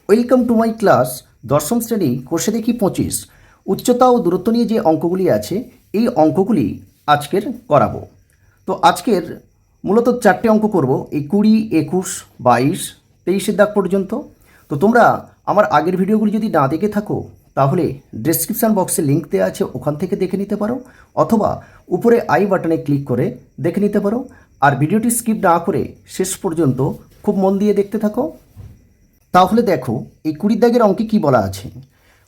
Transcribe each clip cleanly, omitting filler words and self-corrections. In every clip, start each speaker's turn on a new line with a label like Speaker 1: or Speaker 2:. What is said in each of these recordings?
Speaker 1: Welcome to my class. দশম শ্রেণী কোষে দেখি 25 উচ্চতা ও দূরত্ব নিয়ে যে অঙ্কগুলি আছে এই অঙ্কগুলি আজকের করাবো। তো আজকের মূলত 4টে অঙ্ক করব, এই 20, 21, 22, 23-এর দাগ পর্যন্ত। তো তোমরা আমার আগের ভিডিওগুলি যদি না দেখে থাকো তাহলে ডেসক্রিপশান বক্সে লিঙ্ক দেওয়া আছে, ওখান থেকে দেখে নিতে পারো, অথবা উপরে আই বাটনে ক্লিক করে দেখে নিতে পারো। আর ভিডিওটি স্কিপ না করে শেষ পর্যন্ত খুব মন দিয়ে দেখতে থাকো। তাহলে দেখো এই 20 দাগের অঙ্কে কি বলা আছে।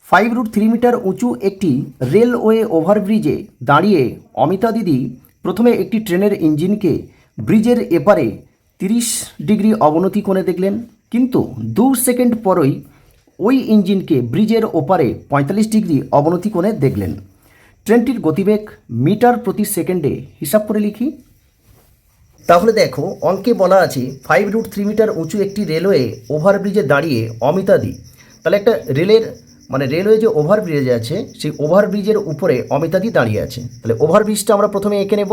Speaker 1: 5√3 মিটার উঁচু একটি রেলওয়ে ওভারব্রিজে দাঁড়িয়ে অমিতা দিদি প্রথমে একটি ট্রেনের ইঞ্জিনকে ব্রিজের এপারে 30 ডিগ্রি অবনতি কোণে দেখলেন, কিন্তু 2 সেকেন্ড পরই ওই ইঞ্জিনকে ব্রিজের ওপারে 45 ডিগ্রি অবনতি কোণে দেখলেন। ট্রেনটির গতিবেগ মিটার প্রতি সেকেন্ডে হিসাব করে লিখি। তাহলে দেখো অঙ্কে বলা আছে 5√3 মিটার উঁচু একটি রেলওয়ে ওভারব্রিজে দাঁড়িয়ে অমিতাদি, তাহলে একটা রেলওয়ে যে ওভারব্রিজ আছে সেই ওভারব্রিজের উপরে অমিতাদি দাঁড়িয়ে আছে। তাহলে ওভারব্রিজটা আমরা প্রথমে এঁকে নেব,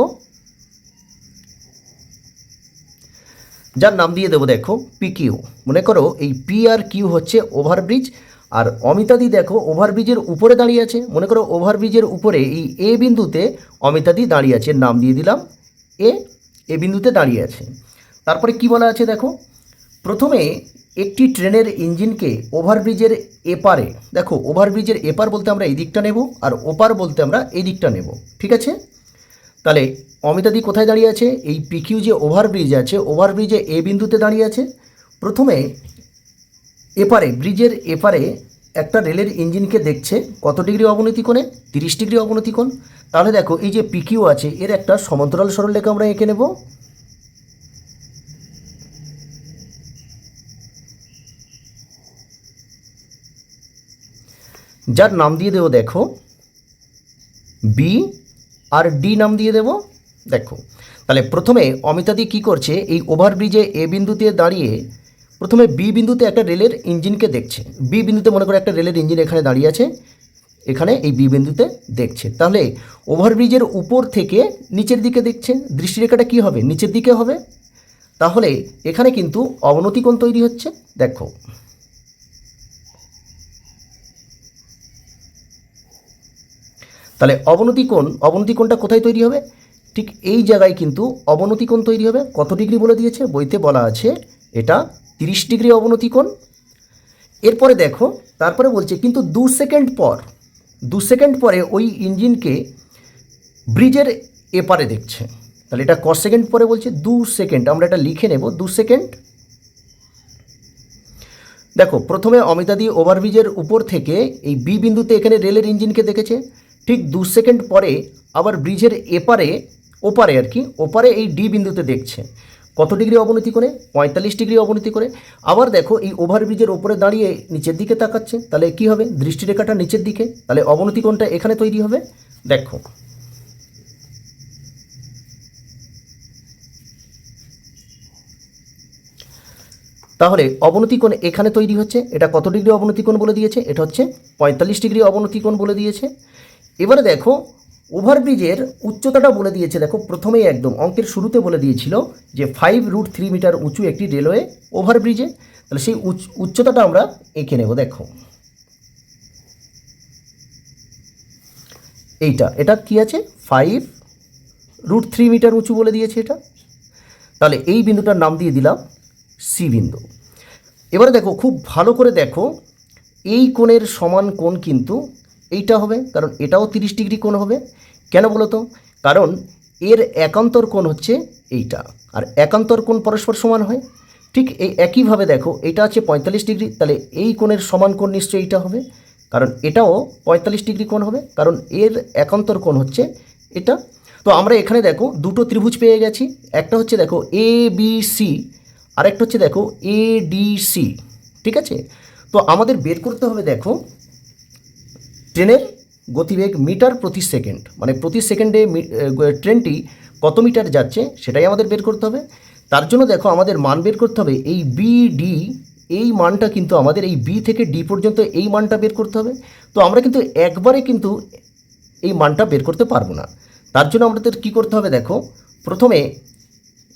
Speaker 1: যার নাম দিয়ে দেবো দেখো পিকিউ। মনে করো এই পি আর কিউ হচ্ছে ওভারব্রিজ, আর অমিতাদি দেখো ওভারব্রিজের উপরে দাঁড়িয়ে আছে। মনে করো ওভারব্রিজের উপরে এই এ বিন্দুতে অমিতাদি দাঁড়িয়ে আছে, নাম দিয়ে দিলাম এ বিন্দুতে দাঁড়িয়ে আছে। তারপরে কি বলা আছে দেখো, প্রথমে একটি ট্রেনের ইঞ্জিনকে ওভারব্রিজের এপারে, দেখো ওভারব্রিজের এপার বলতে আমরা এই দিকটা নেব, আর ওপার বলতে আমরা এই দিকটা নেব, ঠিক আছে। তাহলে অমিতাদি কোথায় দাঁড়িয়ে আছে, এই পিকিউ যে ওভারব্রিজ আছে ওভারব্রিজে এ বিন্দুতে দাঁড়িয়ে আছে। প্রথমে এপারে ব্রিজের এপারে একটা রেলের ইঞ্জিনকে দেখছে কত ডিগ্রি অবনতি কোণে, 30 ডিগ্রি অবনতি কোণ। তাহলে দেখো এই যে পিকিউ আছে এর একটা সমান্তরাল সরলরেখা আমরা এঁকে নেব। যার নাম দিয়ে দেবো দেখো বি, আর ডি নাম দিয়ে দেব দেখো। তাহলে প্রথমে অমিতাদি কি করছে, এই ওভারব্রিজে এ বিন্দুতে দাঁড়িয়ে প্রথমে বি বিন্দুতে একটা রেলের ইঞ্জিনকে দেখছে। বি বিন্দুতে মনে করে একটা রেলের ইঞ্জিন এখানে দাঁড়িয়ে আছে, এখানে এই বি বিন্দুতে দেখছে। তাহলে ওভারব্রিজের উপর থেকে নিচের দিকে দেখছে, দৃষ্টিরেখাটা কি হবে, নিচের দিকে হবে। তাহলে এখানে কিন্তু অবনতি কোণ তৈরি হচ্ছে দেখো। তাহলে অবনতি কোণটা কোথায় তৈরি হবে, ঠিক এই জায়গায় কিন্তু অবনতি কোণ তৈরি হবে। কত ডিগ্রি বলে দিয়েছে, বইতে বলা আছে এটা 30 ডিগ্রি অবনতি কোণ। এরপরে দেখো তারপরে বলছে কিন্তু 2 সেকেন্ড পরে ওই ইঞ্জিনকে ব্রিজের এপারে দেখছে। তাহলে এটা ক সেকেন্ড পরে বলছে, 2 সেকেন্ড, আমরা এটা লিখে নেব 2 সেকেন্ড। দেখো প্রথমে অমিতাদি ওভারব্রিজের উপর থেকে এই বি বিন্দুতে এখানে রেলের ইঞ্জিনকে দেখেছে, ঠিক 2 সেকেন্ড পরে আবার ব্রিজের ওপারে এই ডি বিন্দুতে দেখছে কত ডিগ্রি অবনতি কোণে, 45 ডিগ্রি অবনতি করে। আবার দেখো এই ওভারব্রিজের ওপরে দাঁড়িয়ে নিচের দিকে তাকাচ্ছে, তাহলে কি হবে, দৃষ্টিরেখাটা নিচের দিকে, তাহলে অবনতি কোণটা এখানে তৈরি হবে দেখো। তাহলে অবনতি কোণ এখানে তৈরি হচ্ছে, এটা কত ডিগ্রি অবনতি কোণ বলে দিয়েছে, এটা হচ্ছে 45 ডিগ্রি অবনতি কোণ বলে দিয়েছে। এবারে দেখো ওভারব্রিজের উচ্চতাটা বলে দিয়েছে, দেখো প্রথমেই একদম অঙ্কের শুরুতে বলে দিয়েছিল যে 5√3 মিটার উঁচু একটি রেলওয়ে ওভারব্রিজে। তাহলে সেই উচ্চতাটা আমরা এঁকে নেব দেখো। এটা কি আছে, 5√3 মিটার উঁচু বলে দিয়েছে এটা। তাহলে এই বিন্দুটার নাম দিয়ে দিলাম সি বিন্দু। এবারে দেখো খুব ভালো করে দেখো, এই কোণের সমান কোণ কিন্তু এইটা হবে, কারণ এটাও 30 ডিগ্রি কোণ হবে। কেন বলো তো, কারণ এর একান্তর কোণ হচ্ছে এইটা, আর একান্তর কোণ পরস্পর সমান হয়। ঠিক এই একইভাবে দেখো এটা আছে 45 ডিগ্রি, তাহলে এই কোণের সমান কোণ নিশ্চয়ই এইটা হবে, কারণ এটাও 45 ডিগ্রি কোণ হবে, কারণ এর একান্তর কোণ হচ্ছে এটা। তো আমরা এখানে দেখো দুটো ত্রিভুজ পেয়ে গেছি, একটা হচ্ছে দেখো এ বি সি, আর একটা হচ্ছে দেখো এ ডি সি, ঠিক আছে। তো আমাদের বের করতে হবে দেখো ট্রেনের গতিবেগ মিটার প্রতি সেকেন্ড, মানে প্রতি সেকেন্ডে ট্রেনটি কত মিটার যাচ্ছে সেটাই আমাদের বের করতে হবে। তার জন্য দেখো আমাদের মান বের করতে হবে এই বিডি, এই মানটা কিন্তু আমাদের এই বি থেকে ডি পর্যন্ত এই মানটা বের করতে হবে। তো আমরা কিন্তু একবারে কিন্তু এই মানটা বের করতে পারবো না, তার জন্য আমাদের কী করতে হবে দেখো, প্রথমে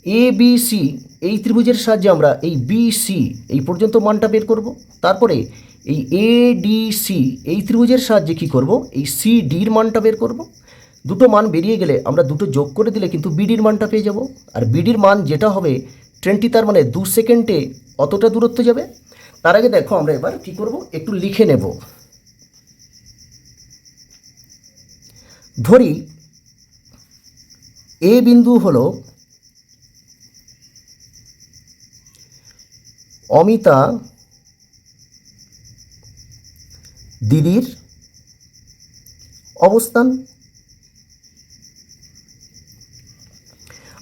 Speaker 1: এ বি সি এই ত্রিভুজের সাহায্যে আমরা এই বিসি এই পর্যন্ত মানটা বের করব। তারপরে এই এডিসি এই ত্রিভুজের সাহায্যে কী করব, এই সিডির মানটা বের করব। দুটো মান বেরিয়ে গেলে আমরা দুটো যোগ করে দিলে কিন্তু বিডির মানটা পেয়ে যাব। আর বিডির মান যেটা হবে 20, তার মানে 2 সেকেন্ডে অতটা দূরত্ব যাবে। তার আগে দেখো আমরা এবার কী করব, একটু লিখে নেব। ধরি এ বিন্দু হলো অমিতা দিদির অবস্থান।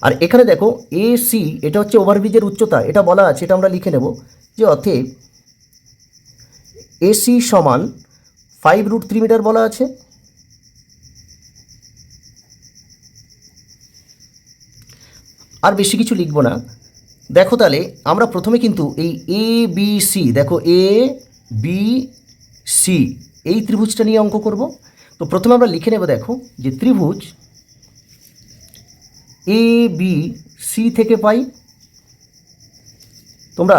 Speaker 1: আর এখানে দেখো এসি এটা হচ্ছে ওভারব্রিজের উচ্চতা, এটা বলা আছে, এটা আমরা লিখে নেব যে অতএব এসি সমান 5√3 মিটার বলা আছে। আর বেশি কিছু লিখব না। দেখো তাহলে আমরা প্রথমে কিন্তু এই এ বি সি, দেখো এ বি সি এই ত্রিভুজটা নিয়ে অঙ্ক করব। তো প্রথমে আমরা লিখে নেব, দেখো যে ত্রিভুজ এ বি সি থেকে পাই, তোমরা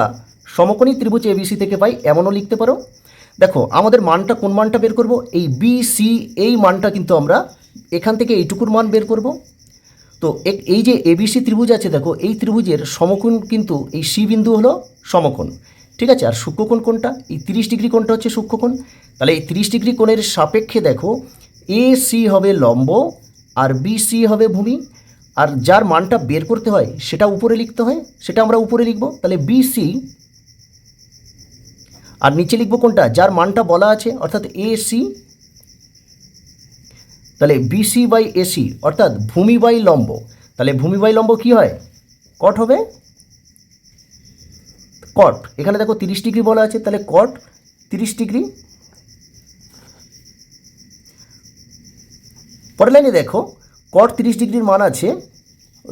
Speaker 1: সমকোণী ত্রিভুজ এ বি সি থেকে পাই এমনও লিখতে পারো। দেখো আমাদের মানটা কোন মানটা বের করব, এই বি সি এই মানটা কিন্তু আমরা এখান থেকে এইটুকুর মান বের করব। তো এই যে এবিসি ত্রিভুজ আছে, দেখো এই ত্রিভুজের সমকোণ কিন্তু এই সি বিন্দু হলো সমকোণ, ঠিক আছে। আর সূক্ষ্মকোণ কোনটা, এই 30 ডিগ্রি কোণটা হচ্ছে সূক্ষ্মকোণ। তাহলে এই 30 ডিগ্রি কোণের সাপেক্ষে দেখো এ সি হবে লম্ব আর বিসি হবে ভূমি। আর যার মানটা বের করতে হয় সেটা উপরে লিখতে হয়, সেটা আমরা উপরে লিখব। তাহলে বিসি আর নিচে লিখব কোনটা, যার মানটা বলা আছে, অর্থাৎ এসি। তাহলে বিসি বাই এসি অর্থাৎ ভূমি বাই লম্ব। তাহলে ভূমি বাই লম্ব কী হয়, কট হবে, কট। এখানে দেখো 30 ডিগ্রি বলা আছে, তাহলে কট 30 ডিগ্রি। পরের লাইনে দেখো কট 30 ডিগ্রির মান আছে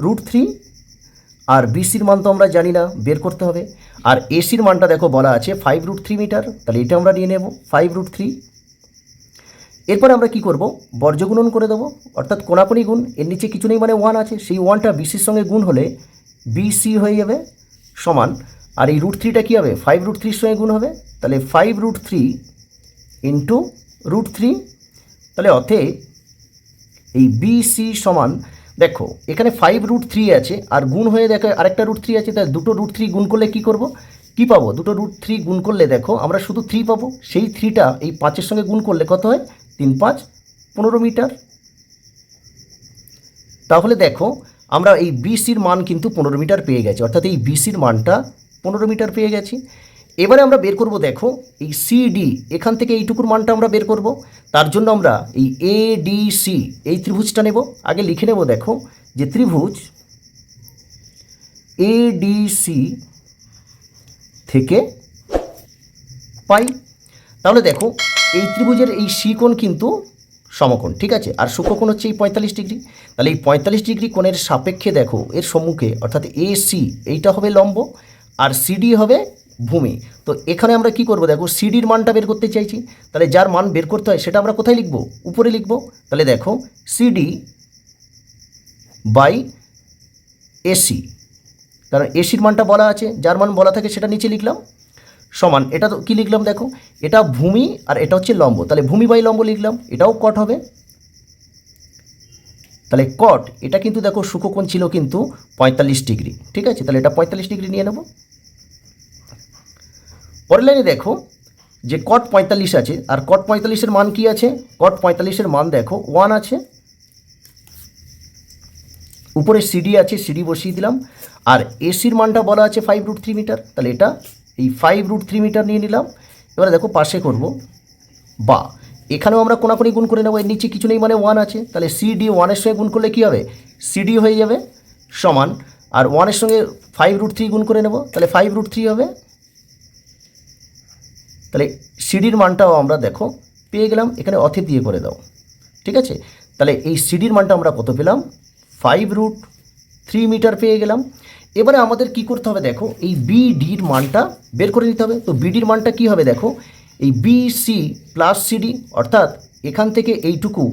Speaker 1: √3, আর বিসির মান তো আমরা জানি না, বের করতে হবে। আর এসির মানটা দেখো বলা আছে 5√3 মিটার, তাহলে এটা আমরা নিয়ে নেব 5√3। এরপরে আমরা কি করব, বর্জগুণন করে দেবো, অর্থাৎ কোণাকুণি গুণ। এর নিচে কিছু নেই মানে 1 আছে, সেই 1টা বিসির সঙ্গে গুণ হলে বিসি হয়ে যাবে সমান। আর এই √3টা কী হবে, 5√3 সঙ্গে গুণ হবে, তাহলে 5√3 ইন্টু √3। তাহলে অতএব এই বিসি সমান, দেখো এখানে 5√3 আছে আর গুণ হয়ে দেখো আরেকটা √3 আছে, তাই দুটো √3 গুণ করলে কি করব, কি পাবো, দুটো √3 গুণ করলে দেখো আমরা শুধু 3 পাবো। সেই 3টা এই 5-এর সঙ্গে গুণ করলে কত হয়, 3 5 15 মিটার। তাহলে দেখো আমরা এই বিসির মান কিন্তু 15 মিটার পেয়ে গেছি, অর্থাৎ এই বিসির মানটা 15 মিটার পেয়ে গেছি। এবারে আমরা বের করব, দেখো এই সিডি এখান থেকে এইটুকুর মানটা আমরা বের করব। তার জন্য আমরা এই এডিসি এই ত্রিভুজটা নেব। আগে লিখে নেব, দেখো যে ত্রিভুজ এডিসি থেকে পাই। তাহলে দেখো এই ত্রিভুজের এই সি কোণ কিন্তু সমকোণ, ঠিক আছে। আর সূক্ষ্মকোণ হচ্ছে এই 45 ডিগ্রি। তাহলে এই 45 ডিগ্রি কোণের সাপেক্ষে দেখো এর সম্মুখে, অর্থাৎ এসি এইটা হবে লম্ব আর সিডি হবে ভূমি। তো এখানে আমরা কি করব, দেখো সিডির মানটা বের করতে চাইছি, তাহলে যার মান বের করতে হয় সেটা আমরা কোথায় লিখব, উপরে লিখব। তাহলে দেখো সিডি বাই এসি, কারণ এসির মানটা বলা আছে, যার মান বলা থাকে সেটা নিচে লিখলাম, সমান। এটা তো কী লিখলাম, দেখো এটা ভূমি আর এটা হচ্ছে লম্ব, তাহলে ভূমি বাই লম্ব লিখলাম, এটাও কট হবে। তাহলে কট এটা কিন্তু দেখো সূক্ষ্মকোণ ছিল কিন্তু 45 ডিগ্রি, ঠিক আছে। তাহলে এটা 45 ডিগ্রি নিয়ে নেব। পরের লাইনে দেখো যে কট 45 আছে, আর কট 45-এর মান কি আছে, কট 45-এর মান দেখো 1 আছে। উপরে সিডি আছে, সিডি বসিয়ে দিলাম। আর এসির মানটা বলা আছে 5√3 মিটার, তাহলে এটা এই 5√3 মিটার নিয়ে নিলাম। এবারে দেখো পাশে করব, বা এখানেও আমরা কোণাকুণি গুণ করে নেব। এর নিচে কিছু নেই মানে 1 আছে, তাহলে সিডি 1-এর সঙ্গে গুণ করলে কী হবে, সিডি হয়ে যাবে সমান। আর 1-এর সঙ্গে 5√3 গুণ করে নেব, তাহলে 5√3 হবে। তাহলে সিডির মানটাও আমরা দেখো পেয়ে গেলাম, এখানে অথেব দিয়ে করে দাও, ঠিক আছে। তাহলে এই সিডির মানটা আমরা কত পেলাম, 5√3 মিটার পেয়ে গেলাম। এবারে আমাদের কি করতে হবে, দেখো এই বিডির মানটা বের করে নিতে হবে। তো বিডির মানটা কি হবে, দেখো এই বিসি প্লাস সিডি, অর্থাৎ এখান থেকে এইটুকু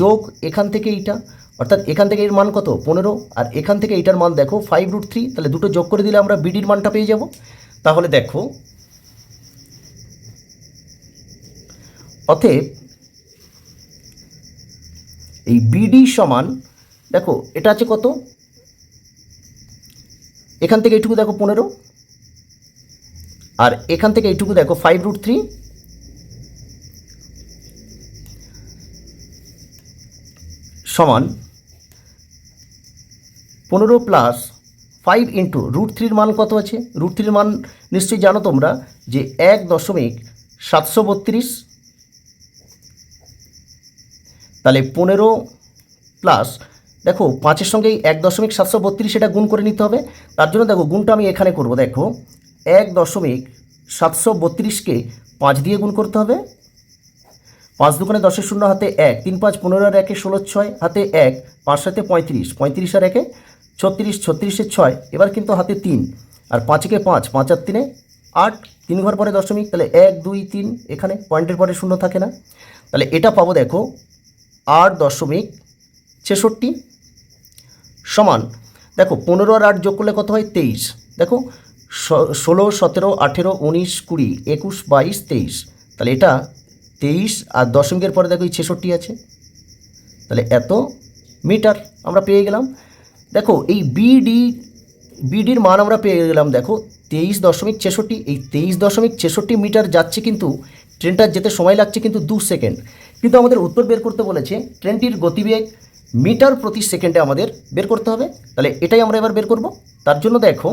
Speaker 1: যোগ এখান থেকে এইটা, অর্থাৎ এখান থেকে এর মান কত 15, আর এখান থেকে এইটার মান দেখো 5√3, তাহলে দুটো যোগ করে দিলে আমরা বিডির মানটা পেয়ে যাব। তাহলে দেখো অতএব এই বিডি সমান, দেখো এটা আছে কত, এখান থেকে এইটুকু দেখো 15, আর এখান থেকে এইটুকু দেখো 5√3, সমান 15 প্লাস 5 ইন্টু √3 মান কত আছে, √3 মান নিশ্চয়ই জানো তোমরা যে 1.732, তাহলে 15 প্লাস দেখো 5-এর সঙ্গে 1.732 এটা গুণ করে নিতে হবে। তার জন্য দেখো গুণটা আমি এখানে করব, দেখো 1.732কে 5 দিয়ে গুণ করতে হবে, 5 দুগুণে 10 শূন্য হাতে 1, 3 5 15 আর 1 16 6 হাতে 1, 5 7 35, 35 আর 1 36, 36 6, এবার কিন্তু হাতে 3, আর 5 কে 5, 5 আর 3 8, 3 ঘর পরে দশমিক, তাহলে 1 2 3, এখানে পয়েন্টের পরে শূন্য থাকে না, তাহলে এটা পাবো দেখো 8.66 সমান, দেখো 15 আর 8 যোগ করলে কত হয় 23, দেখো 16 17 18 19 20 21 22 23, তাহলে এটা 23 আর দশমিকের পরে দেখো এই 66 আছে, তাহলে এত মিটার আমরা পেয়ে গেলাম। দেখো এই বিডির মান আমরা পেয়ে গেলাম, দেখো 23.66, এই 23.66 মিটার যাচ্ছে, কিন্তু ট্রেনটার যেতে সময় লাগছে কিন্তু 2 সেকেন্ড, কিন্তু আমাদের উত্তর বের করতে বলেছে ট্রেনটির গতিবেগ মিটার প্রতি সেকেন্ডে আমাদের বের করতে হবে। তাহলে এটাই আমরা এবার বের করব। তার জন্য দেখো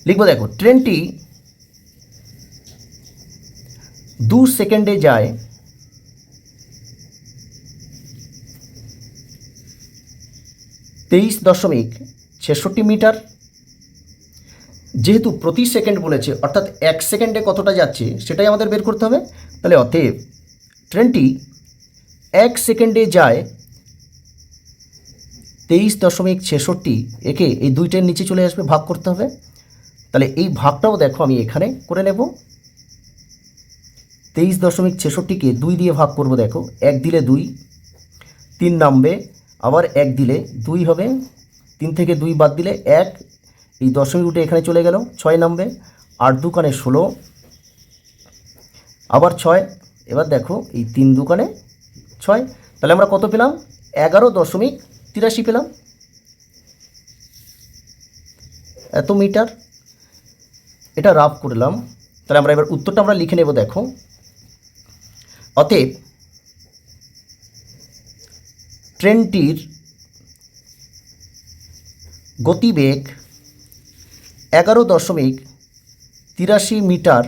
Speaker 1: লিখবো, দেখো ট্রেনটি 2 সেকেন্ডে যায় 23.66 মিটার, যেহেতু প্রতি সেকেন্ড বলেছে অর্থাৎ 1 সেকেন্ডে কতটা যাচ্ছে সেটাই আমাদের বের করতে হবে। তাহলে অতএব ট্রেনটি 1 সেকেন্ডে যায় 23.66, একে এই দুইটার নিচে চলে আসবে, ভাগ করতে হবে। তাহলে এই ভাগটাও দেখো আমি এখানে করে নেব, 23.66কে 2 দিয়ে ভাগ করব, দেখো 1 দিলে 2, 3 নামবে, আবার 1 দিলে 2 হবে, 3 থেকে 2 বাদ দিলে 1, এই দশমিক উঠে এখানে চলে গেল, 6 নামবে, 8 দুকানে 16, আবার 6, এবার দেখো এই 3 দুকানে 6, তাহলে আমরা কত পেলাম 11.83 পেলাম, এত মিটার। এটা রাফ করলাম, তাহলে আমরা এবার উত্তরটা আমরা লিখে নেব। দেখো অতএব ট্রেনটির গতিবেগ 11.83 মিটার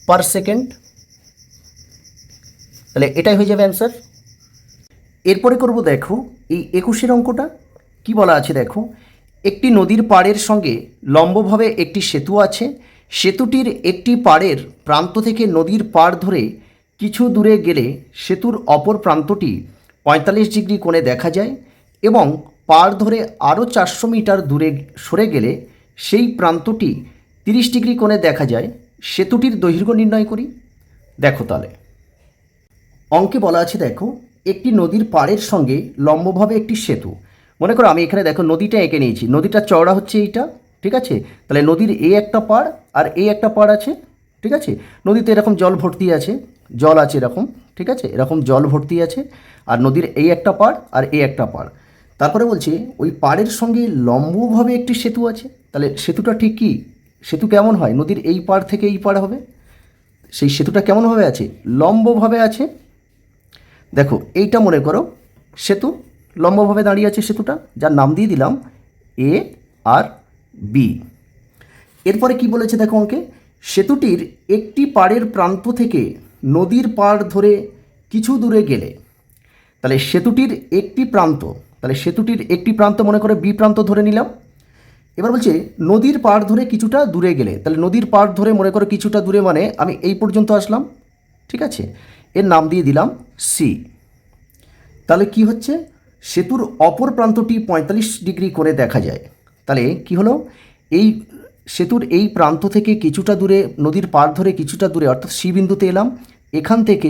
Speaker 1: পার সেকেন্ড, তাহলে এটাই হয়ে যাবে অ্যান্সার। এরপরে করব, দেখো এই 21 অঙ্কটা কি বলা আছে, দেখো একটি নদীর পাড়ের সঙ্গে লম্বভাবে একটি সেতু আছে, সেতুটির একটি পাড়ের প্রান্ত থেকে নদীর পাড় ধরে কিছু দূরে গেলে সেতুর অপর প্রান্তটি 45 ডিগ্রি কোণে দেখা যায়, এবং পাড় ধরে আরও 400 মিটার দূরে সরে গেলে সেই প্রান্তটি 30 ডিগ্রি কোণে দেখা যায়। সেতুটির দৈর্ঘ্য নির্ণয় করি। দেখো তাহলে অঙ্কে বলা আছে, দেখো একটি নদীর পাড়ের সঙ্গে লম্বভাবে একটি সেতু, মনে করো আমি এখানে দেখো নদীটা এঁকে নিয়েছি, নদীটা চওড়া হচ্ছে এইটা, ঠিক আছে, তাহলে নদীর এই একটা পাড় আর এই একটা পাড় আছে, ঠিক আছে, নদীতে এরকম জল ভর্তি আছে, জল আছে এরকম, ঠিক আছে, এরকম জল ভর্তি আছে, আর নদীর এই একটা পাড় আর এই একটা পাড়, তারপরে বলছে ওই পাড়ের সঙ্গে লম্বভাবে একটি সেতু আছে, তাহলে সেতুটা ঠিক কী, সেতু কেমন হয়, নদীর এই পাড় থেকে এই পাড় হবে, সেই সেতুটা কেমনভাবে আছে, লম্বভাবে আছে। দেখো এইটা মনে করো সেতু, লম্বভাবে দাঁড়িয়ে আছে সেতুটা, যার নাম দিয়ে দিলাম এ আর বি। এরপরে কি বলেছে দেখো অঙ্কে, সেতুটির একটি পাড়ের প্রান্ত থেকে নদীর পাড় ধরে কিছু দূরে গেলে, তাহলে সেতুটির একটি প্রান্ত, তাহলে সেতুটির একটি প্রান্ত মনে করে বি প্রান্ত ধরে নিলাম। এবার বলছে নদীর পাড় ধরে কিছুটা দূরে গেলে, তাহলে নদীর পাড় ধরে মনে করো কিছুটা দূরে মানে আমি এই পর্যন্ত আসলাম, ঠিক আছে, এর নাম দিয়ে দিলাম সি। তাহলে কি হচ্ছে, সেতুর অপর প্রান্তটি 45 ডিগ্রি করে দেখা যায়, তাহলে কি হলো, এই সেতুর এই প্রান্ত থেকে কিছুটা দূরে, নদীর পাড় ধরে কিছুটা দূরে, অর্থাৎ সি বিন্দুতে এলাম, এখান থেকে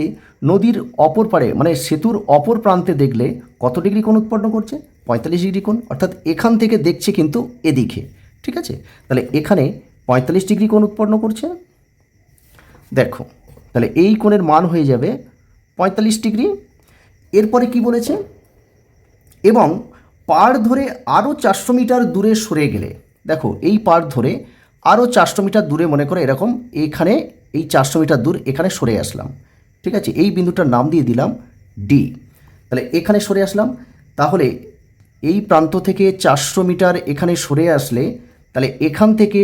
Speaker 1: নদীর অপর পাড়ে মানে সেতুর অপর প্রান্তে দেখলে কত ডিগ্রি কোণ উৎপন্ন করছে? 45 ডিগ্রি কোণ। অর্থাৎ এখান থেকে দেখছে কিন্তু এদিকে, ঠিক আছে? তাহলে এখানে 45 ডিগ্রি কোণ উৎপন্ন করছে। দেখো, তাহলে এই কোণের মান হয়ে যাবে 45 ডিগ্রি। এরপরে কি বলেছে? এবং পাড় ধরে আরও 400 মিটার দূরে সরে গেলে, দেখো এই পাড় ধরে আরও 400 মিটার দূরে, মনে করো এরকম এখানে এই 400 মিটার দূর এখানে সরে আসলাম, ঠিক আছে? এই বিন্দুটার নাম দিয়ে দিলাম ডি। তাহলে এখানে সরে আসলাম। তাহলে এই প্রান্ত থেকে 400 মিটার এখানে সরে আসলে, তাহলে এখান থেকে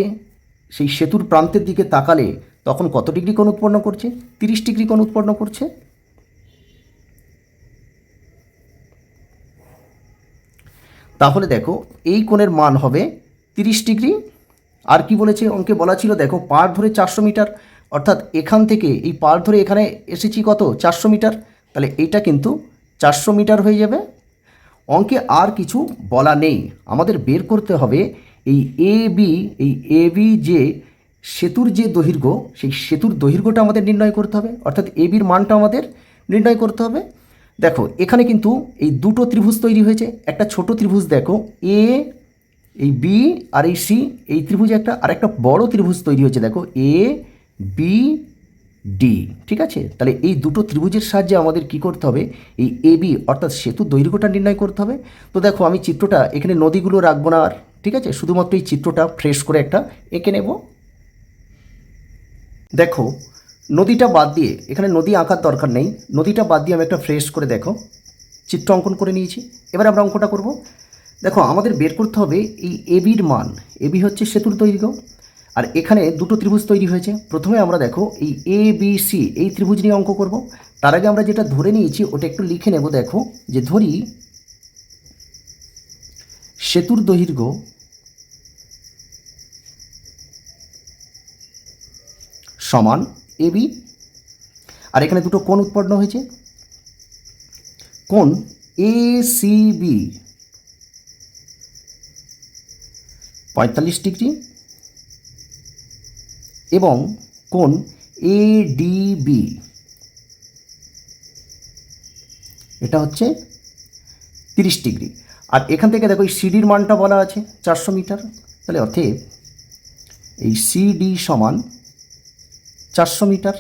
Speaker 1: সেই সেতুর প্রান্তের দিকে তাকালে তখন কত ডিগ্রি কোণ উৎপন্ন করছে? 30 ডিগ্রি কোণ উৎপন্ন করছে। তাহলে দেখো এই কোণের মান হবে 30 ডিগ্রি। আর কি বলেছে? অঙ্কে বলা ছিল, দেখো পাড় ধরে 400 মিটার, অর্থাৎ এখান থেকে এই পাড় ধরে এখানে এসেছি কত? 400 মিটার। তাহলে এইটা কিন্তু 400 মিটার হয়ে যাবে। অঙ্কে আর কিছু বলা নেই, আমাদের বের করতে হবে এই এ বি যে সেতুর যে দৈর্ঘ্য, সেই সেতুর দৈর্ঘ্যটা আমাদের নির্ণয় করতে হবে, অর্থাৎ এ বির মানটা আমাদের নির্ণয় করতে হবে। দেখো এখানে কিন্তু এই দুটো ত্রিভুজ তৈরি হয়েছে। একটা ছোট ত্রিভুজ দেখো এ, এই বি আর এই সি, এই ত্রিভুজ একটা, আর একটা বড় ত্রিভুজ তৈরি হয়েছে দেখো এ বি ডি, ঠিক আছে? তাহলে এই দুটো ত্রিভুজের সাহায্যে আমাদের কি করতে হবে? এই এ বি অর্থাৎ সেতুর দৈর্ঘ্যটা নির্ণয় করতে হবে। তো দেখো আমি চিত্রটা এখানে নদীগুলো রাখবো না আর, ঠিক আছে? শুধুমাত্র এই চিত্রটা ফ্রেশ করে একটা এঁকে নেব। দেখো নদীটা বাদ দিয়ে, এখানে নদী আঁকার দরকার নেই, নদীটা বাদ দিয়ে আমি একটা ফ্রেশ করে দেখো চিত্র অঙ্কন করে নিয়েছি। এবার আমরা অঙ্কটা করব। দেখো আমাদের বের করতে হবে এই এবির মান। এবি হচ্ছে সেতুর দৈর্ঘ্য, আর এখানে দুটো ত্রিভুজ তৈরি হয়েছে। প্রথমে আমরা দেখো এই এ বি সি এই ত্রিভুজ নিয়ে অঙ্ক করব। তার আগে আমরা যেটা ধরে নিয়েছি ওটা একটু লিখে নেব। দেখো যে ধরি সেতুর দৈর্ঘ্য সমান এবি, আর এখানে দুটো কোণ উৎপন্ন হয়েছে, কোণ এ সি বি 45 ডিগ্রি এবং কোণ এ ডি বি এটা হচ্ছে 30 ডিগ্রি। আর এখান থেকে দেখো এই সিডির মানটা বলা আছে 400 মিটার। তাহলে অতএব এই সিডি সমান 400 মিটার।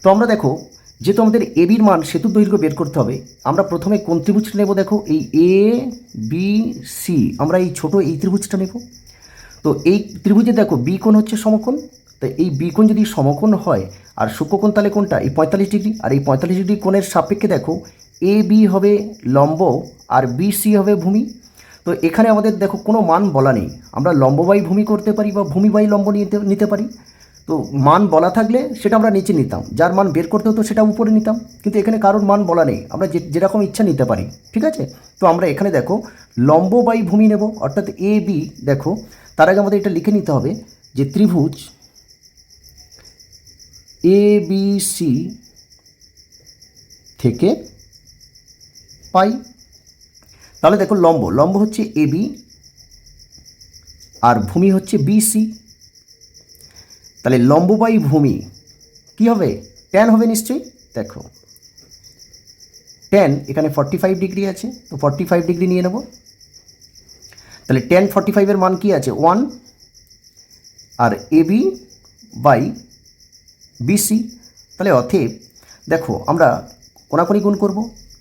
Speaker 1: তো আমরা দেখো যেহেতু আমাদের এবির মান সেতুর দৈর্ঘ্য বের করতে হবে, আমরা প্রথমে কোন ত্রিভুজটা নেব? দেখো এই এ বি সি, আমরা এই ছোট এই ত্রিভুজটা নেব। তো এই ত্রিভুজে দেখো বি কোণ হচ্ছে সমকোণ। তো এই বি কোণ যদি সমকোণ হয় আর সূক্ষ্মকোণ, তাহলে কোনটা? এই 45 ডিগ্রি। আর এই 45 ডিগ্রি কোণের সাপেক্ষে দেখো এ বি হবে লম্ব আর বি সি হবে ভূমি। তো এখানে আমাদের দেখো কোনো মান বলা নেই, আমরা লম্ব বাই ভূমি করতে পারি বা ভূমি বাই লম্ব নিতে পারি। তো মান বলা থাকলে সেটা আমরা নিচে নিতাম, যার মান বের করতে হতো সেটা উপরে নিতাম, কিন্তু এখানে কারোর মান বলা নেই, আমরা যেরকম ইচ্ছা নিতে পারি, ঠিক আছে? তো আমরা এখানে দেখো লম্ব বাই ভূমি নেব, অর্থাৎ এ বি। দেখো তার আগে আমাদের এটা লিখে নিতে হবে যে ত্রিভুজ এ বি সি থেকে পাই। তাহলে দেখো লম্ব হচ্ছে এ বি আর ভূমি হচ্ছে বিসি। তাহলে লম্ব বাই ভূমি কি হবে? ট্যান হবে নিশ্চয়ই। দেখো ট্যান এখানে 45 ডিগ্রি আছে, তো 45 ডিগ্রি নিয়ে নেব। তাহলে ট্যান 45-এর মান কি আছে? 1। আর এবি বাই বিসি, তাহলে অতএব দেখো আমরা কোনাকুনি গুণ করব,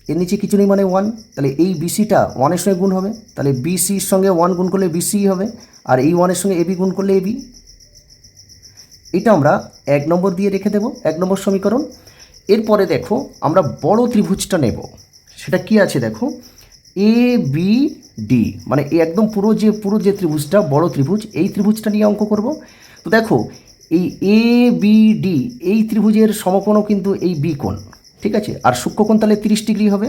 Speaker 1: এর নিচে কিছু নেই মানে 1, তাহলে এই বিসিটা 1-এর সঙ্গে গুণ হবে, তাহলে বিসির সঙ্গে 1 গুণ করলে বিসি হবে, আর এই 1-এর সঙ্গে এবি গুণ করলে এবি। এটা আমরা 1 নম্বর দিয়ে রেখে দেব, 1 নম্বর সমীকরণ। এরপরে দেখো আমরা বড় ত্রিভুজটা নেব, সেটা কি আছে দেখো এ বি ডি, মানে এই একদম পুরো যে ত্রিভুজটা বড় ত্রিভুজ, এই ত্রিভুজটা নিয়ে অঙ্ক করব। তো দেখো এই এ বি ডি এই ত্রিভুজের সমকোণও কিন্তু এই বি কোণ, ঠিক আছে? আর সূক্ষ্মকোণ তাহলে 30 ডিগ্রি হবে।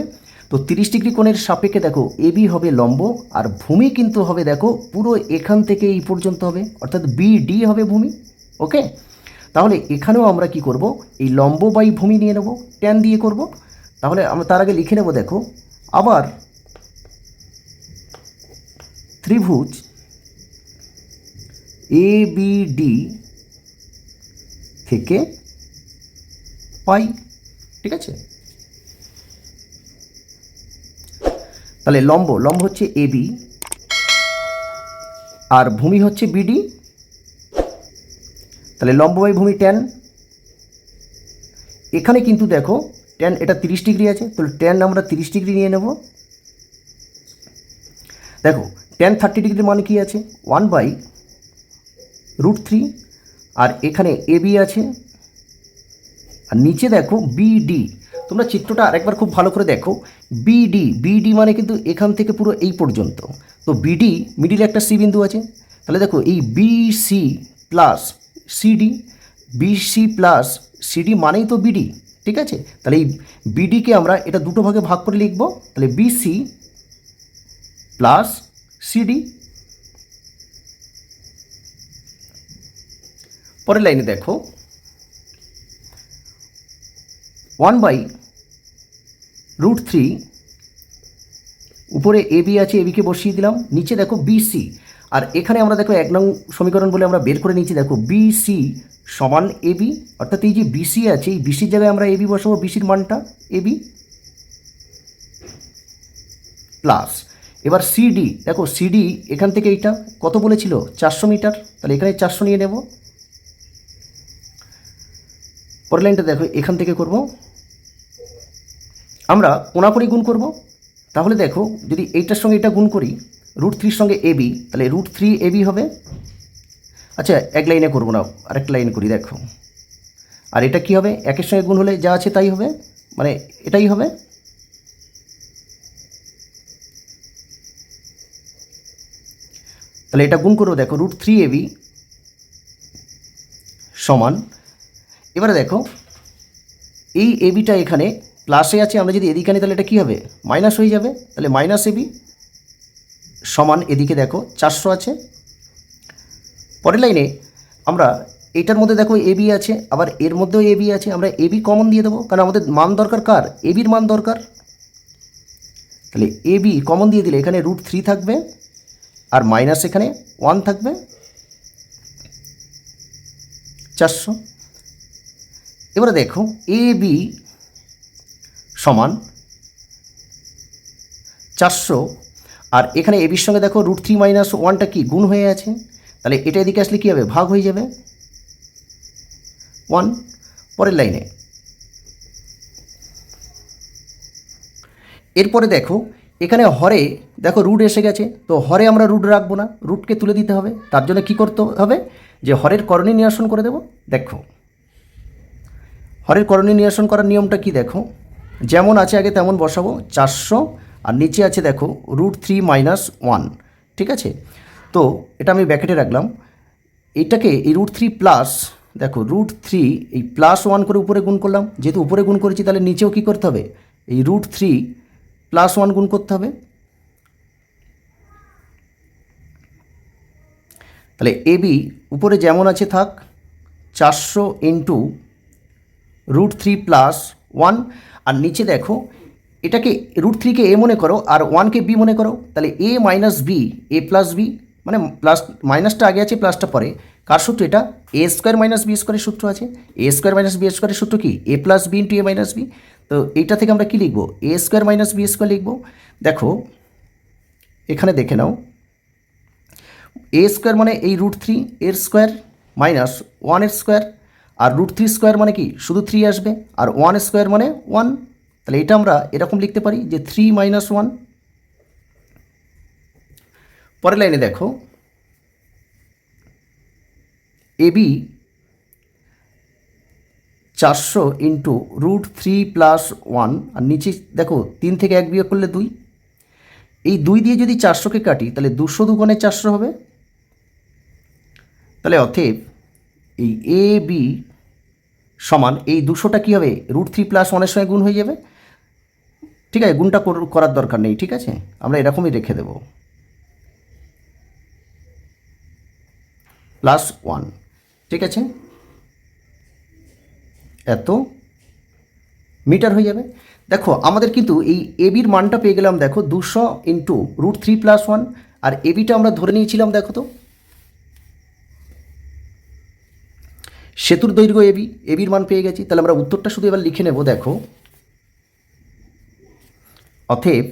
Speaker 1: তো 30 ডিগ্রি কোণের সাপেক্ষে দেখো এ বি হবে লম্ব আর ভূমি কিন্তু হবে দেখো পুরো এখান থেকে এই পর্যন্ত হবে, অর্থাৎ বি ডি হবে ভূমি। ওকে, তাহলে এখানেও আমরা কি করব? এই লম্ব বাই ভূমি নিয়ে নেব, ট্যান দিয়ে করব। তাহলে আমরা তার আগে লিখে নেব দেখো আবার ত্রিভুজ এ বি ডি থেকে পাই, ঠিক আছে। তাহলে লম্ব হচ্ছে এবি আর ভূমি হচ্ছে বিডি, তাহলে লম্ব বাই ভূমি ট্যান। এখানে কিন্তু দেখো ট্যান এটা 30 ডিগ্রি আছে, তাহলে ট্যান আমরা 30 ডিগ্রি নিয়ে নেব। দেখো ট্যান 30 ডিগ্রির মানে কি আছে 1/√3, আর এখানে এবি আছে, আর নিচে দেখো বিডি। তোমরা চিত্রটা আরেকবার খুব ভালো করে দেখো, বিডি মানে কিন্তু এখান থেকে পুরো এই পর্যন্ত, তো বিডি মিডিলে একটা সি বিন্দু আছে, তাহলে দেখো এই বিসি প্লাস সিডি মানেই তো বিডি, ঠিক আছে। তাহলে এই বিডিকে আমরা এটা দুটো ভাগে ভাগ করে লিখব, তাহলে বিসি প্লাস সিডি। পরের লাইনে দেখো 1/√3, উপরে এবি আছে, এবিকে বসিয়ে দিলাম, নিচে দেখো বিসি, আর এখানে আমরা দেখো 1 নং সমীকরণ বলে আমরা বের করে নিচ্ছি, দেখো বিসি সমান এবি, অর্থাৎ এই যে বিসি আছে এই বিসির জায়গায় আমরা এবি বসাবো, বিসির মানটা এবি প্লাস, এবার সিডি, দেখো সিডি এখান থেকে এইটা কত বলেছিল 400 মিটার, তাহলে এখানে 400 নিয়ে নেব। পরের লাইনটা দেখো এখান থেকে করব আমরা কোনাকুনি গুণ করব, তাহলে দেখো যদি এইটার সঙ্গে এটা গুণ করি √3 সঙ্গে এবি, তাহলে √3 এবি হবে। আচ্ছা এক লাইনে করবো না, আরেকটা লাইনে করি, দেখো আর এটা কি হবে, একের সঙ্গে গুণ হলে যা আছে তাই হবে, মানে এটাই হবে। তাহলে এটা গুণ করবো, দেখো √3 এবি সমান, এবারে দেখো এই এবিটা এখানে প্লাসে আছে, আমরা যদি এদিকে আনি তাহলে এটা কী হবে মাইনাস হয়ে যাবে, তাহলে মাইনাস এবি সমান, এদিকে দেখো 400 আছে। পরের লাইনে আমরা এটার মধ্যে দেখো এবি আছে, আবার এর মধ্যেও এবি আছে, আমরা এবি কমন দিয়ে দেবো, কারণ আমাদের মান দরকার কার, এবির মান দরকার। তাহলে এবি কমন দিয়ে দিলে এখানে √3 থাকবে আর মাইনাস এখানে 1 থাকবে 400। এবারে দেখো এবি সমান 400, আর এখানে এবির সঙ্গে দেখো √3 - 1টা কি গুণ হয়ে আছে, তাহলে এটা এদিকে আসলে কী হবে ভাগ হয়ে যাবে 1। পরের লাইনে এরপরে দেখো এখানে হরে দেখো রুট এসে গেছে, তো হরে আমরা রুট রাখবো না, রুটকে তুলে দিতে হবে, তার জন্য কী করতে হবে যে হরের করণী নিরসন করে দেব। দেখো হরের করণী নিরসন করার নিয়মটা কি, দেখো যেমন আছে আগে তেমন বসাবো 400, আর নিচে আছে দেখো √3 - 1, ঠিক আছে। তো এটা আমি ব্র্যাকেটে রাখলাম, এটাকে এই √3 প্লাস, দেখো √3 এই +1 করে উপরে গুণ করলাম, যেহেতু উপরে গুণ করেছি তাহলে নিচেও কী করতে হবে এই √3 + 1 গুণ করতে হবে। তাহলে এবি উপরে যেমন আছে থাক 400 × √3 + 1, আর নিচে দেখো এটাকে √3কে এ মনে করো আর 1কে বি মনে করো, তাহলে a - b, a + b, মানে প্লাস মাইনাসটা আগে আছে প্লাসটা পরে, কার সূত্র এটা a² - b² সূত্র আছে, a² - b² সূত্র কি a + b × a - b। তো এইটা থেকে আমরা কি লিখব a² - b² লিখব। দেখো এখানে দেখে নাও a² মানে এই √3 এর স্কোয়ার মাইনাস 1 এর স্কোয়ার, আর √3² মানে কি শুধু 3 আসবে, আর 1² মানে 1, তাহলে এটা আমরা এরকম লিখতে পারি যে 3 - 1। পরের লাইনে দেখো এবি 400 × √3 + 1, আর নিচে দেখো 3 থেকে 1 বিয়োগ করলে 2, এই 2 দিয়ে যদি 400কে কাটি তাহলে 200 × 2 = 400 হবে। তাহলে অতএব এই এ বি সমান এই 200টা কী হবে √3 + 1 এর সঙ্গে গুণ হয়ে যাবে, ঠিক আছে, গুণটা করার দরকার নেই, ঠিক আছে, আমরা এরকমই রেখে দেব +1, ঠিক আছে, এত মিটার হয়ে যাবে। দেখো আমাদের কিন্তু এই এবির মানটা পেয়ে গেলাম, দেখো 200 × √3 + 1, আর এবিটা আমরা ধরে নিয়েছিলাম দেখো তো সেতুর দৈর্ঘ্য এবি, এবির মান পেয়ে গেছি, তাহলে আমরা উত্তরটা শুধু এবার লিখে নেব। দেখো, অতএব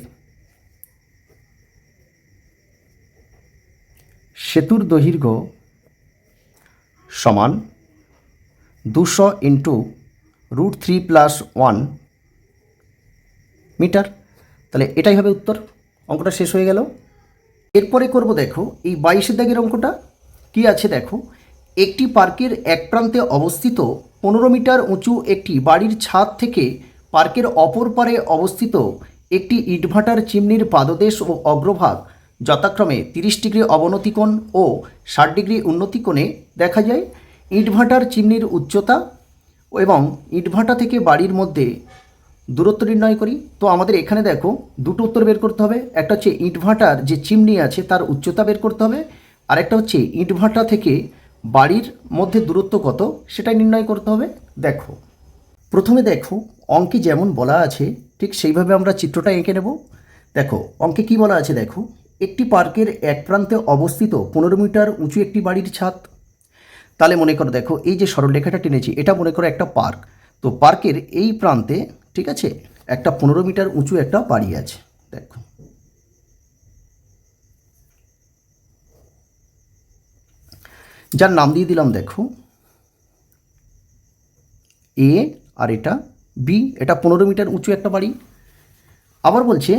Speaker 1: সেতুর দৈর্ঘ্য সমান 200 ইন্টু √3+1 মিটার। তাহলে এটাই হবে উত্তর। অঙ্কটা শেষ হয়ে গেল। এরপরে করব, দেখো এই 22 দাগের অঙ্কটা কি আছে। দেখো, একটি পার্কের এক প্রান্তে অবস্থিত 15 মিটার উঁচু একটি বাড়ির ছাদ থেকে পার্কের অপর পারে অবস্থিত একটি ইটভাটার চিমনির পাদদেশ ও অগ্রভাগ যথাক্রমে 30 ডিগ্রি অবনতি কোণ ও 60 ডিগ্রি উন্নতি কোণে দেখা যায়। ইটভাটার চিমনির উচ্চতা এবং ইটভাটা থেকে বাড়ির মধ্যে দূরত্ব নির্ণয় করি। তো আমাদের এখানে দেখো দুটো উত্তর বের করতে হবে। একটা হচ্ছে ইটভাটার যে চিমনি আছে তার উচ্চতা বের করতে হবে, আর একটা হচ্ছে ইটভাটা থেকে বাড়ির মধ্যে দূরত্ব কত সেটা নির্ণয় করতে হবে। দেখো, প্রথমে দেখো অঙ্কে যেমন বলা আছে ঠিক সেইভাবে আমরা চিত্রটা এঁকে নেব। দেখো অঙ্কে কি বলা আছে, দেখো একটি পার্কের এক প্রান্তে অবস্থিত 15 মিটার উঁচু একটি বাড়ির ছাদ। তাহলে মনে করো, দেখো এই যে সরলরেখাটা টেনেছি এটা মনে করো একটা পার্ক। তো পার্কের এই প্রান্তে, ঠিক আছে, একটা 15 মিটার উঁচু একটা বাড়ি আছে। দেখো, যার নাম দিয়ে দিলাম দেখো এ, আর এটা বি। এটা 15 মিটার উঁচু একটা বাড়ি। আবার বলছে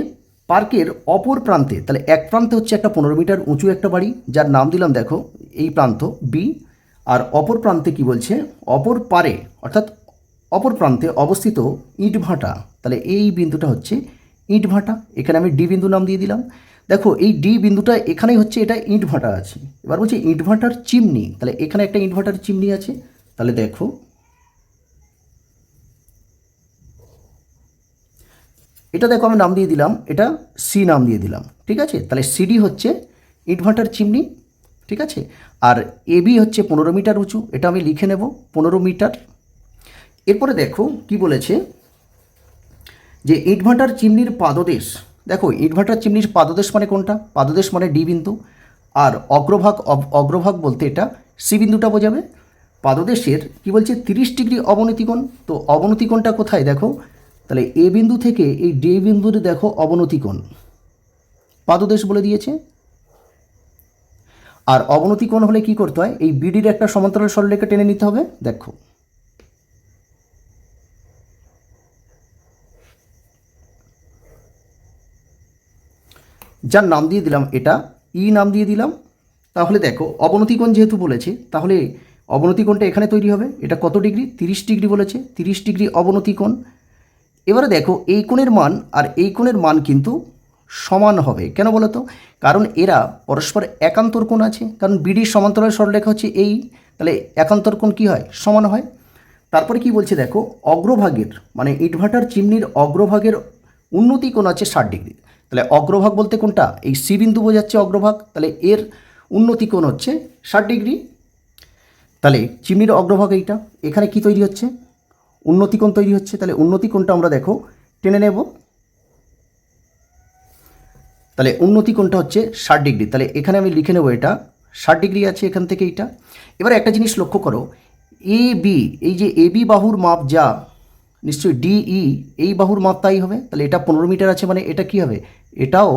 Speaker 1: পার্কের অপর প্রান্তে, তাহলে এক প্রান্তে হচ্ছে একটা 15 মিটার উঁচু একটা বাড়ি, যার নাম দিলাম দেখো এই প্রান্ত বি। আর অপর প্রান্তে কি বলছে, অপর পারে অর্থাৎ অপর প্রান্তে অবস্থিত ইটভাটা। তাহলে এই বিন্দুটা হচ্ছে ইটভাটা, এখানে আমি ডি বিন্দু নাম দিয়ে দিলাম। দেখো এই ডি বিন্দুটা এখানেই হচ্ছে, এটা ইটভাটা আছে। এবার বলছে ইটভাটার চিমনি, তাহলে এখানে একটা ইটভাটার চিমনি আছে। তাহলে দেখো এটা, দেখো আমি নাম দিয়ে দিলাম, এটা সি নাম দিয়ে দিলাম, ঠিক আছে। তাহলে সিডি হচ্ছে ইটভাটার চিমনি, ঠিক আছে। আর এবি হচ্ছে 15 মিটার উঁচু, এটা আমি লিখে নেব 15 মিটার। এরপরে দেখো কি বলেছে, যে ইটভাটার চিমনির পাদদেশ। দেখো ইটভাটার চিমনির পাদদেশ মানে কোনটা, পাদদেশ মানে ডি বিন্দু, আর অগ্রভাগ অগ্রভাগ বলতে এটা সি বিন্দুটা বোঝাবে। পাদদেশের কি বলছে 30 ডিগ্রি অবনতি কোণ। তো অবনতি কোণটা কোথায়, দেখো তাহলে এ বিন্দু থেকে এই ডি বিন্দুর দেখো অবনতি কোণ পাদদেশ বলে দিয়েছে। আর অবনতি কোণ হলে কি করতে হয়, এই বিডির একটা সমান্তরাল সরলরেখা টেনে নিতে হবে। দেখো যার নাম দিয়ে দিলাম এটা ই নাম দিয়ে দিলাম। তাহলে দেখো অবনতি কোণ যেহেতু বলেছে, তাহলে অবনতি কোণটা এখানে তৈরি হবে। এটা কত ডিগ্রি, 30 ডিগ্রি বলেছে, 30 ডিগ্রি অবনতি কোণ। এবারে দেখো এই কোণের মান আর এই কোণের মান কিন্তু সমান হবে। কেন বলো তো, কারণ এরা পরস্পর একান্তর কোণ আছে, কারণ বিডির সমান্তরাল সরলরেখা হচ্ছে এই, তাহলে একান্তর কোণ কী হয়, সমান হয়। তারপরে কি বলছে, দেখো অগ্রভাগের মানে ইটভাটার চিমনির অগ্রভাগের উন্নতি কোণ আছে 60 ডিগ্রি। তাহলে অগ্রভাগ বলতে কোনটা, এই সি বিন্দু বোঝাচ্ছে অগ্রভাগ, তাহলে এর উন্নতি কোণ হচ্ছে 60 ডিগ্রি। তাহলে চিমনির অগ্রভাগ এইটা, এখানে কি তৈরি হচ্ছে, উন্নতি কোণ তৈরি হচ্ছে। তাহলে উন্নতি কোণটা আমরা দেখো টেনে নেব। তাহলে উন্নতি কোণটা হচ্ছে 60 ডিগ্রি। তাহলে এখানে আমি লিখে নেব এটা 60 ডিগ্রি আছে এখান থেকে এইটা। এবার একটা জিনিস লক্ষ্য করো, এ বি, এই যে এ বি বাহুর মাপ যা, নিশ্চয়ই ডিই এই বাহুর মাপ তাই হবে। তাহলে এটা 15 মিটার আছে, মানে এটা কি হবে, এটাও